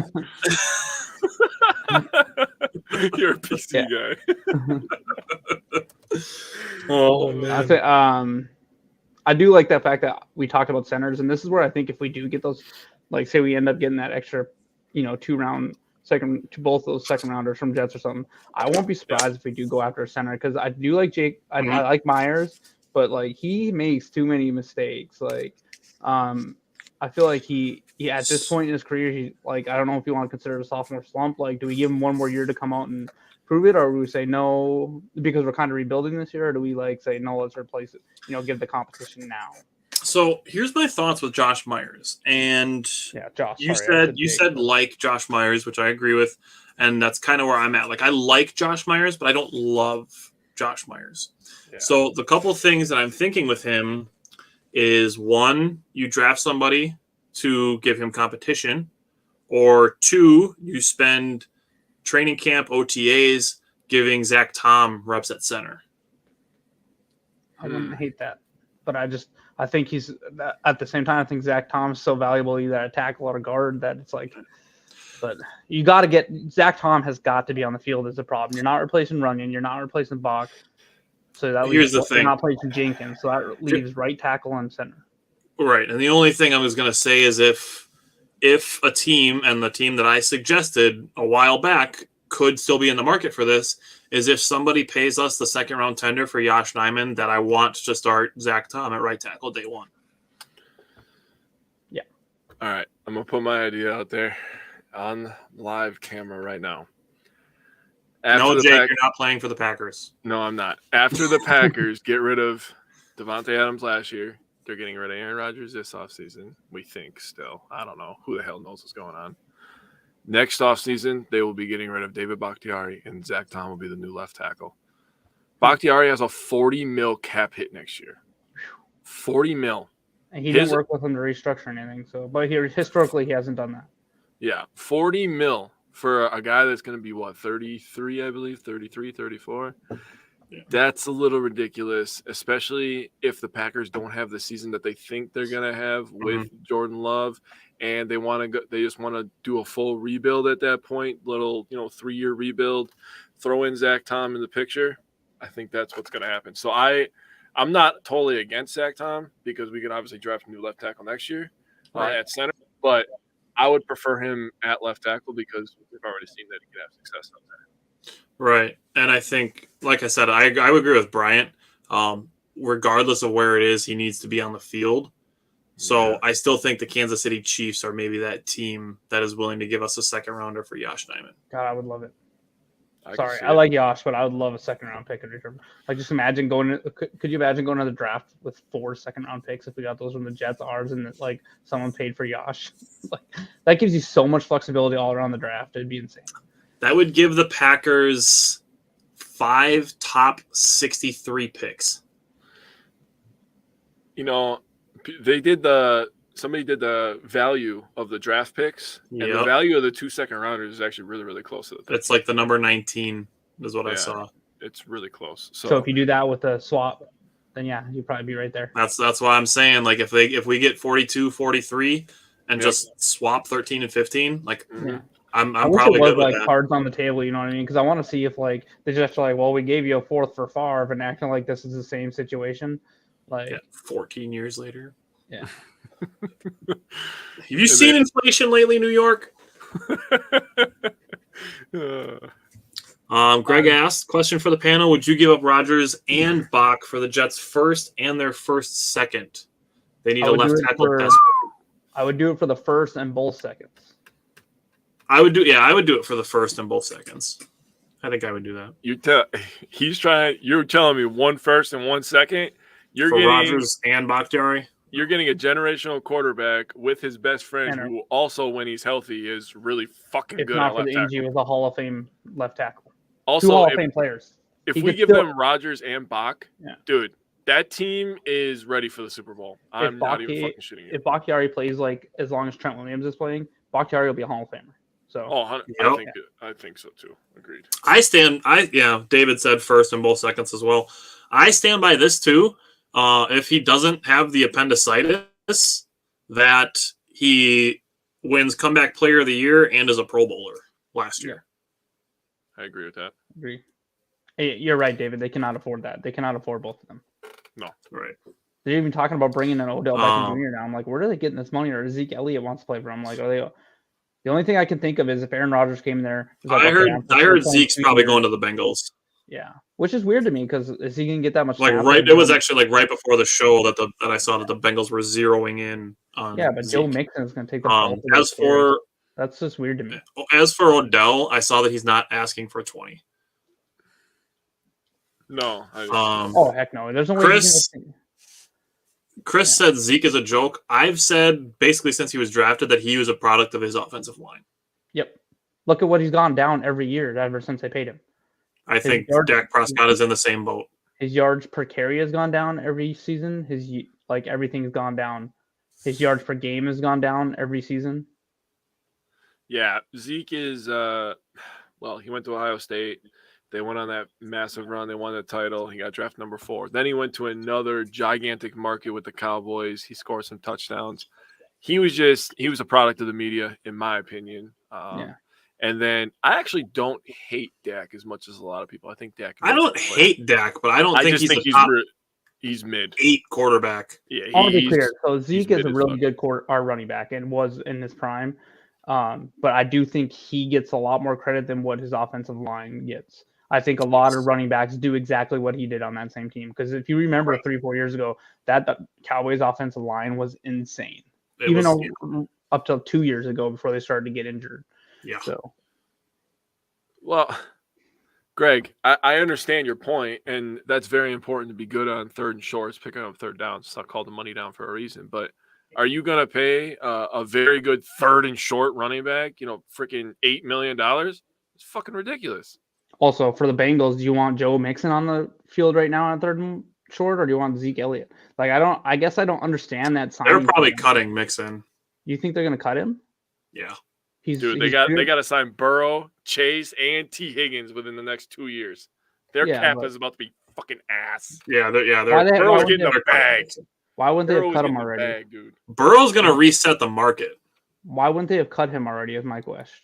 you're a PC guy. Oh man! I do like that fact that we talked about centers, and this is where I think if we do get those, like say we end up getting that extra, 2-round both those second rounders from Jets or something. I won't be surprised if we do go after a center because I do like Jake. I like Myers, but like he makes too many mistakes. Like, I feel like he at this point in his career, he like I don't know if you want to consider it a sophomore slump. Like, do we give him one more year to come out and prove it, or do we say no because we're kind of rebuilding this year, or do we like say no, let's replace it? Give the competition now. So here's my thoughts with Josh Myers, and Yeah, Josh. You said like Josh Myers, which I agree with, and that's kind of where I'm at. Like I like Josh Myers, but I don't love Josh Myers. Yeah. So the couple of things that I'm thinking with him is one, you draft somebody to give him competition, or two, you spend training camp OTAs giving Zach Tom reps at center. I wouldn't hate that, but I think he's at the same time. I think Zach Tom's so valuable either at tackle or guard that it's like. But you got to get Zach Tom has got to be on the field as a problem. You're not replacing Runyon. You're not replacing Bach. So that here's the thing. You're not replacing Jenkins. So that leaves right tackle and center. Right, and the only thing I was going to say is if a team, and the team that I suggested a while back could still be in the market for this, is if somebody pays us the second round tender for Yosh Nijman, that I want to start Zach Tom at right tackle day one. Yeah. All right. I'm going to put my idea out there on live camera right now. No, Jake, you're not playing for the Packers. No, I'm not. After the Packers get rid of Devontae Adams last year, they're getting rid of Aaron Rodgers this offseason. We think still. I don't know. Who the hell knows what's going on? Next offseason, they will be getting rid of David Bakhtiari, and Zach Tom will be the new left tackle. Bakhtiari has a $40 million cap hit next year. $40 million. And he didn't work with him to restructure anything. So, but historically, he hasn't done that. Yeah, $40 million for a guy that's going to be, 33, I believe, 33, 34? Yeah. That's a little ridiculous, especially if the Packers don't have the season that they think they're going to have with Jordan Love. And they want to go. They just want to do a full rebuild at that point. Little, 3-year rebuild. Throw in Zach Tom in the picture. I think that's what's going to happen. So I'm not totally against Zach Tom because we can obviously draft a new left tackle next year at center. But I would prefer him at left tackle because we've already seen that he can have success out there. Right, and I think, like I said, I would agree with Bryant. Regardless of where it is, he needs to be on the field. So I still think the Kansas City Chiefs are maybe that team that is willing to give us a second rounder for Yosh Nijman. God, I would love it. I like Yosh, but I would love a second round pick in return. Like, just imagine could you imagine going to the draft with 4 second round picks if we got those from the Jets, ours, and like someone paid for Yosh? Like, that gives you so much flexibility all around the draft. It'd be insane. That would give the Packers 5 top 63 picks. Somebody did the value of the draft picks, and the value of the 2 second rounders is actually really, really close to the pick. It's like the number 19 is what I saw. It's really close. So if you do that with a swap, then you'd probably be right there. That's why I'm saying, like, if we get 42, 43 and just swap 13 and 15, like I'm probably good with like that. Cards on the table, you know what I mean? Because I want to see if like they just like, well, we gave you a 4th for Favre and acting like this is the same situation. Like 14 years later. Yeah. Have you seen inflation lately, New York? Greg asked, question for the panel: would you give up Rodgers and Bach for the Jets' first and their first second? They need a left tackle desperately. I would do it for the first and both seconds. I would do it for the first and both seconds. I think I would do that. You're telling me 1 first and 1 second. You're for getting Rodgers and Bakhtiari. You're getting a generational quarterback with his best friend, who also, when he's healthy, is really fucking good. If not for the injury, was a Hall of Fame left tackle. Also, 2 Hall of Fame players. If we give them Rodgers and Bach, dude, that team is ready for the Super Bowl. I'm not even fucking shitting you. If Bakhtiari plays like as long as Trent Williams is playing, Bakhtiari will be a Hall of Famer. So, I think so too. Agreed. David said first and both seconds as well. I stand by this too. If he doesn't have the appendicitis, that he wins comeback player of the year and is a Pro Bowler last year. I agree with that. Agree. Hey, you're right, David. They cannot afford that. They cannot afford both of them. No. Right. They're even talking about bringing in Odell Beckham Jr. now. I'm like, where are they getting this money? Or Zeke Elliott wants to play for them. I'm like, The only thing I can think of is if Aaron Rodgers came in there. Was like, I okay, heard playing Zeke's 2 probably years. going to the Bengals. Yeah, which is weird to me because is he gonna get that much? Like snaps? right, it was actually like right before the show that I saw that the Bengals were zeroing in on. Yeah, but Zeke. Joe Mixon is gonna take the bulk of As those carries. for That's just weird to me. Odell, I saw that he's not asking for 20. No. Oh heck no! There's no way. Chris said Zeke is a joke. I've said basically since he was drafted that he was a product of his offensive line. Yep. Look at what he's gone down every year ever since they paid him. I think Dak Prescott is in the same boat. His yards per carry has gone down every season. His everything's gone down. His yards per game has gone down every season. Yeah, Zeke is well, he went to Ohio State. They went on that massive run. They won the title. He got drafted number 4. Then he went to another gigantic market with the Cowboys. He scored some touchdowns. He was a product of the media, in my opinion. Yeah. And then I actually don't hate Dak as much as a lot of people. I think Dak. I don't hate Dak, but I don't think he's a top he's mid 8 quarterback. Yeah, I want to be clear. So Zeke is a really good our running back and was in his prime. But I do think he gets a lot more credit than what his offensive line gets. I think a lot of running backs do exactly what he did on that same team. Because if you remember 3-4 years ago, that Cowboys offensive line was insane. Up till 2 years ago before they started to get injured. Yeah. So, well, Greg, I understand your point, and that's very important to be good on 3rd and shorts, picking up 3rd downs. It's not called the money down for a reason. But are you going to pay a very good 3rd and short running back, freaking $8 million? It's fucking ridiculous. Also, for the Bengals, do you want Joe Mixon on the field right now on 3rd and short, or do you want Zeke Elliott? Like, I guess I don't understand that sign. They're probably cutting Mixon. You think they're going to cut him? Yeah. They got to sign Burrow, Chase, and T. Higgins within the next 2 years. Their cap is about to be fucking ass. Yeah, they're Burrow's getting a bag. Why wouldn't they have cut him already? Bag, dude. Burrow's going to reset the market. Why wouldn't they have cut him already? Is my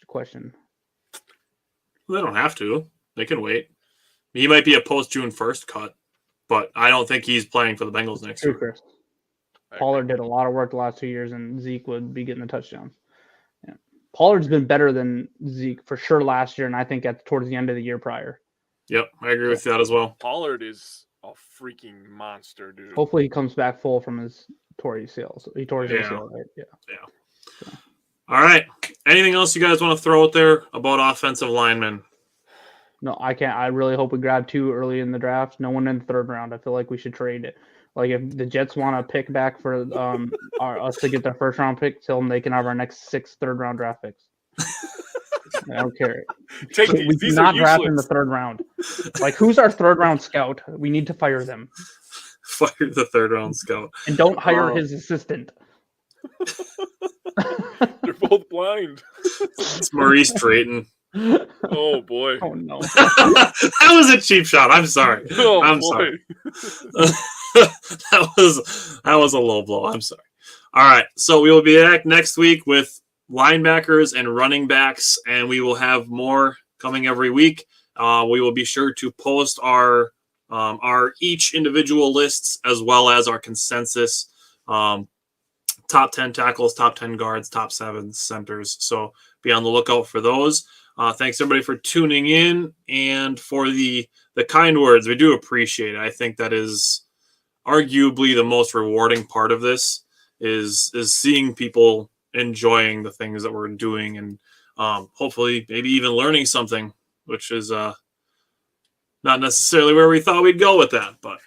question. They don't have to. They can wait. He might be a post-June 1st cut, but I don't think he's playing for the Bengals next year. Chris. Pollard did a lot of work the last 2 years, and Zeke would be getting the touchdowns. Yeah. Pollard's been better than Zeke for sure last year, and I think towards the end of the year prior. Yep, I agree with that as well. Pollard is a freaking monster, dude. Hopefully he comes back full from his torn ACL. So he tore his ACL, right? Yeah. So. All right. Anything else you guys want to throw out there about offensive linemen? No, I can't. I really hope we grab 2 early in the draft. No one in the 3rd round. I feel like we should trade it. Like if the Jets want to pick back for us to get their 1st round pick, tell them they can have our next 6 3rd round draft picks. I don't care. We do not draft in the 3rd round. Like who's our 3rd round scout? We need to fire them. Fire the 3rd round scout. And don't hire his assistant. They're both blind. It's Maurice Drayton. Oh boy! Oh no! That was a cheap shot. I'm sorry. I'm sorry. that was a low blow. I'm sorry. All right, so we will be back next week with linebackers and running backs, and we will have more coming every week. We will be sure to post our each individual lists as well as our consensus. Top 10 tackles, top 10 guards, top 7 centers. So be on the lookout for those. Thanks everybody for tuning in and for the kind words. We do appreciate it. I think that is arguably the most rewarding part of this is seeing people enjoying the things that we're doing and hopefully maybe even learning something, which is not necessarily where we thought we'd go with that, but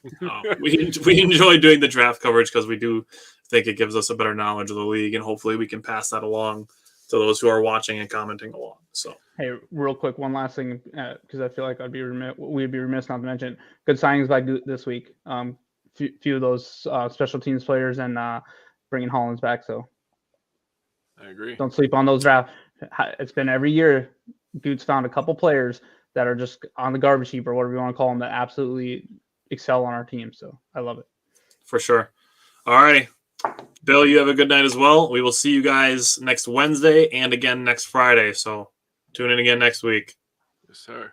we enjoy doing the draft coverage because we do think it gives us a better knowledge of the league, and hopefully we can pass that along to those who are watching and commenting along. So, hey, real quick, one last thing, because I feel like we'd be remiss not to mention good signings by this week. Few of those special teams players and bringing Hollins back. So, I agree. Don't sleep on those draft. It's been every year. Dude's found a couple players that are just on the garbage heap or whatever you want to call them that absolutely excel on our team. So I love it. For sure. All righty. Bill, you have a good night as well. We will see you guys next Wednesday and again next Friday. So tune in again next week. Yes, sir.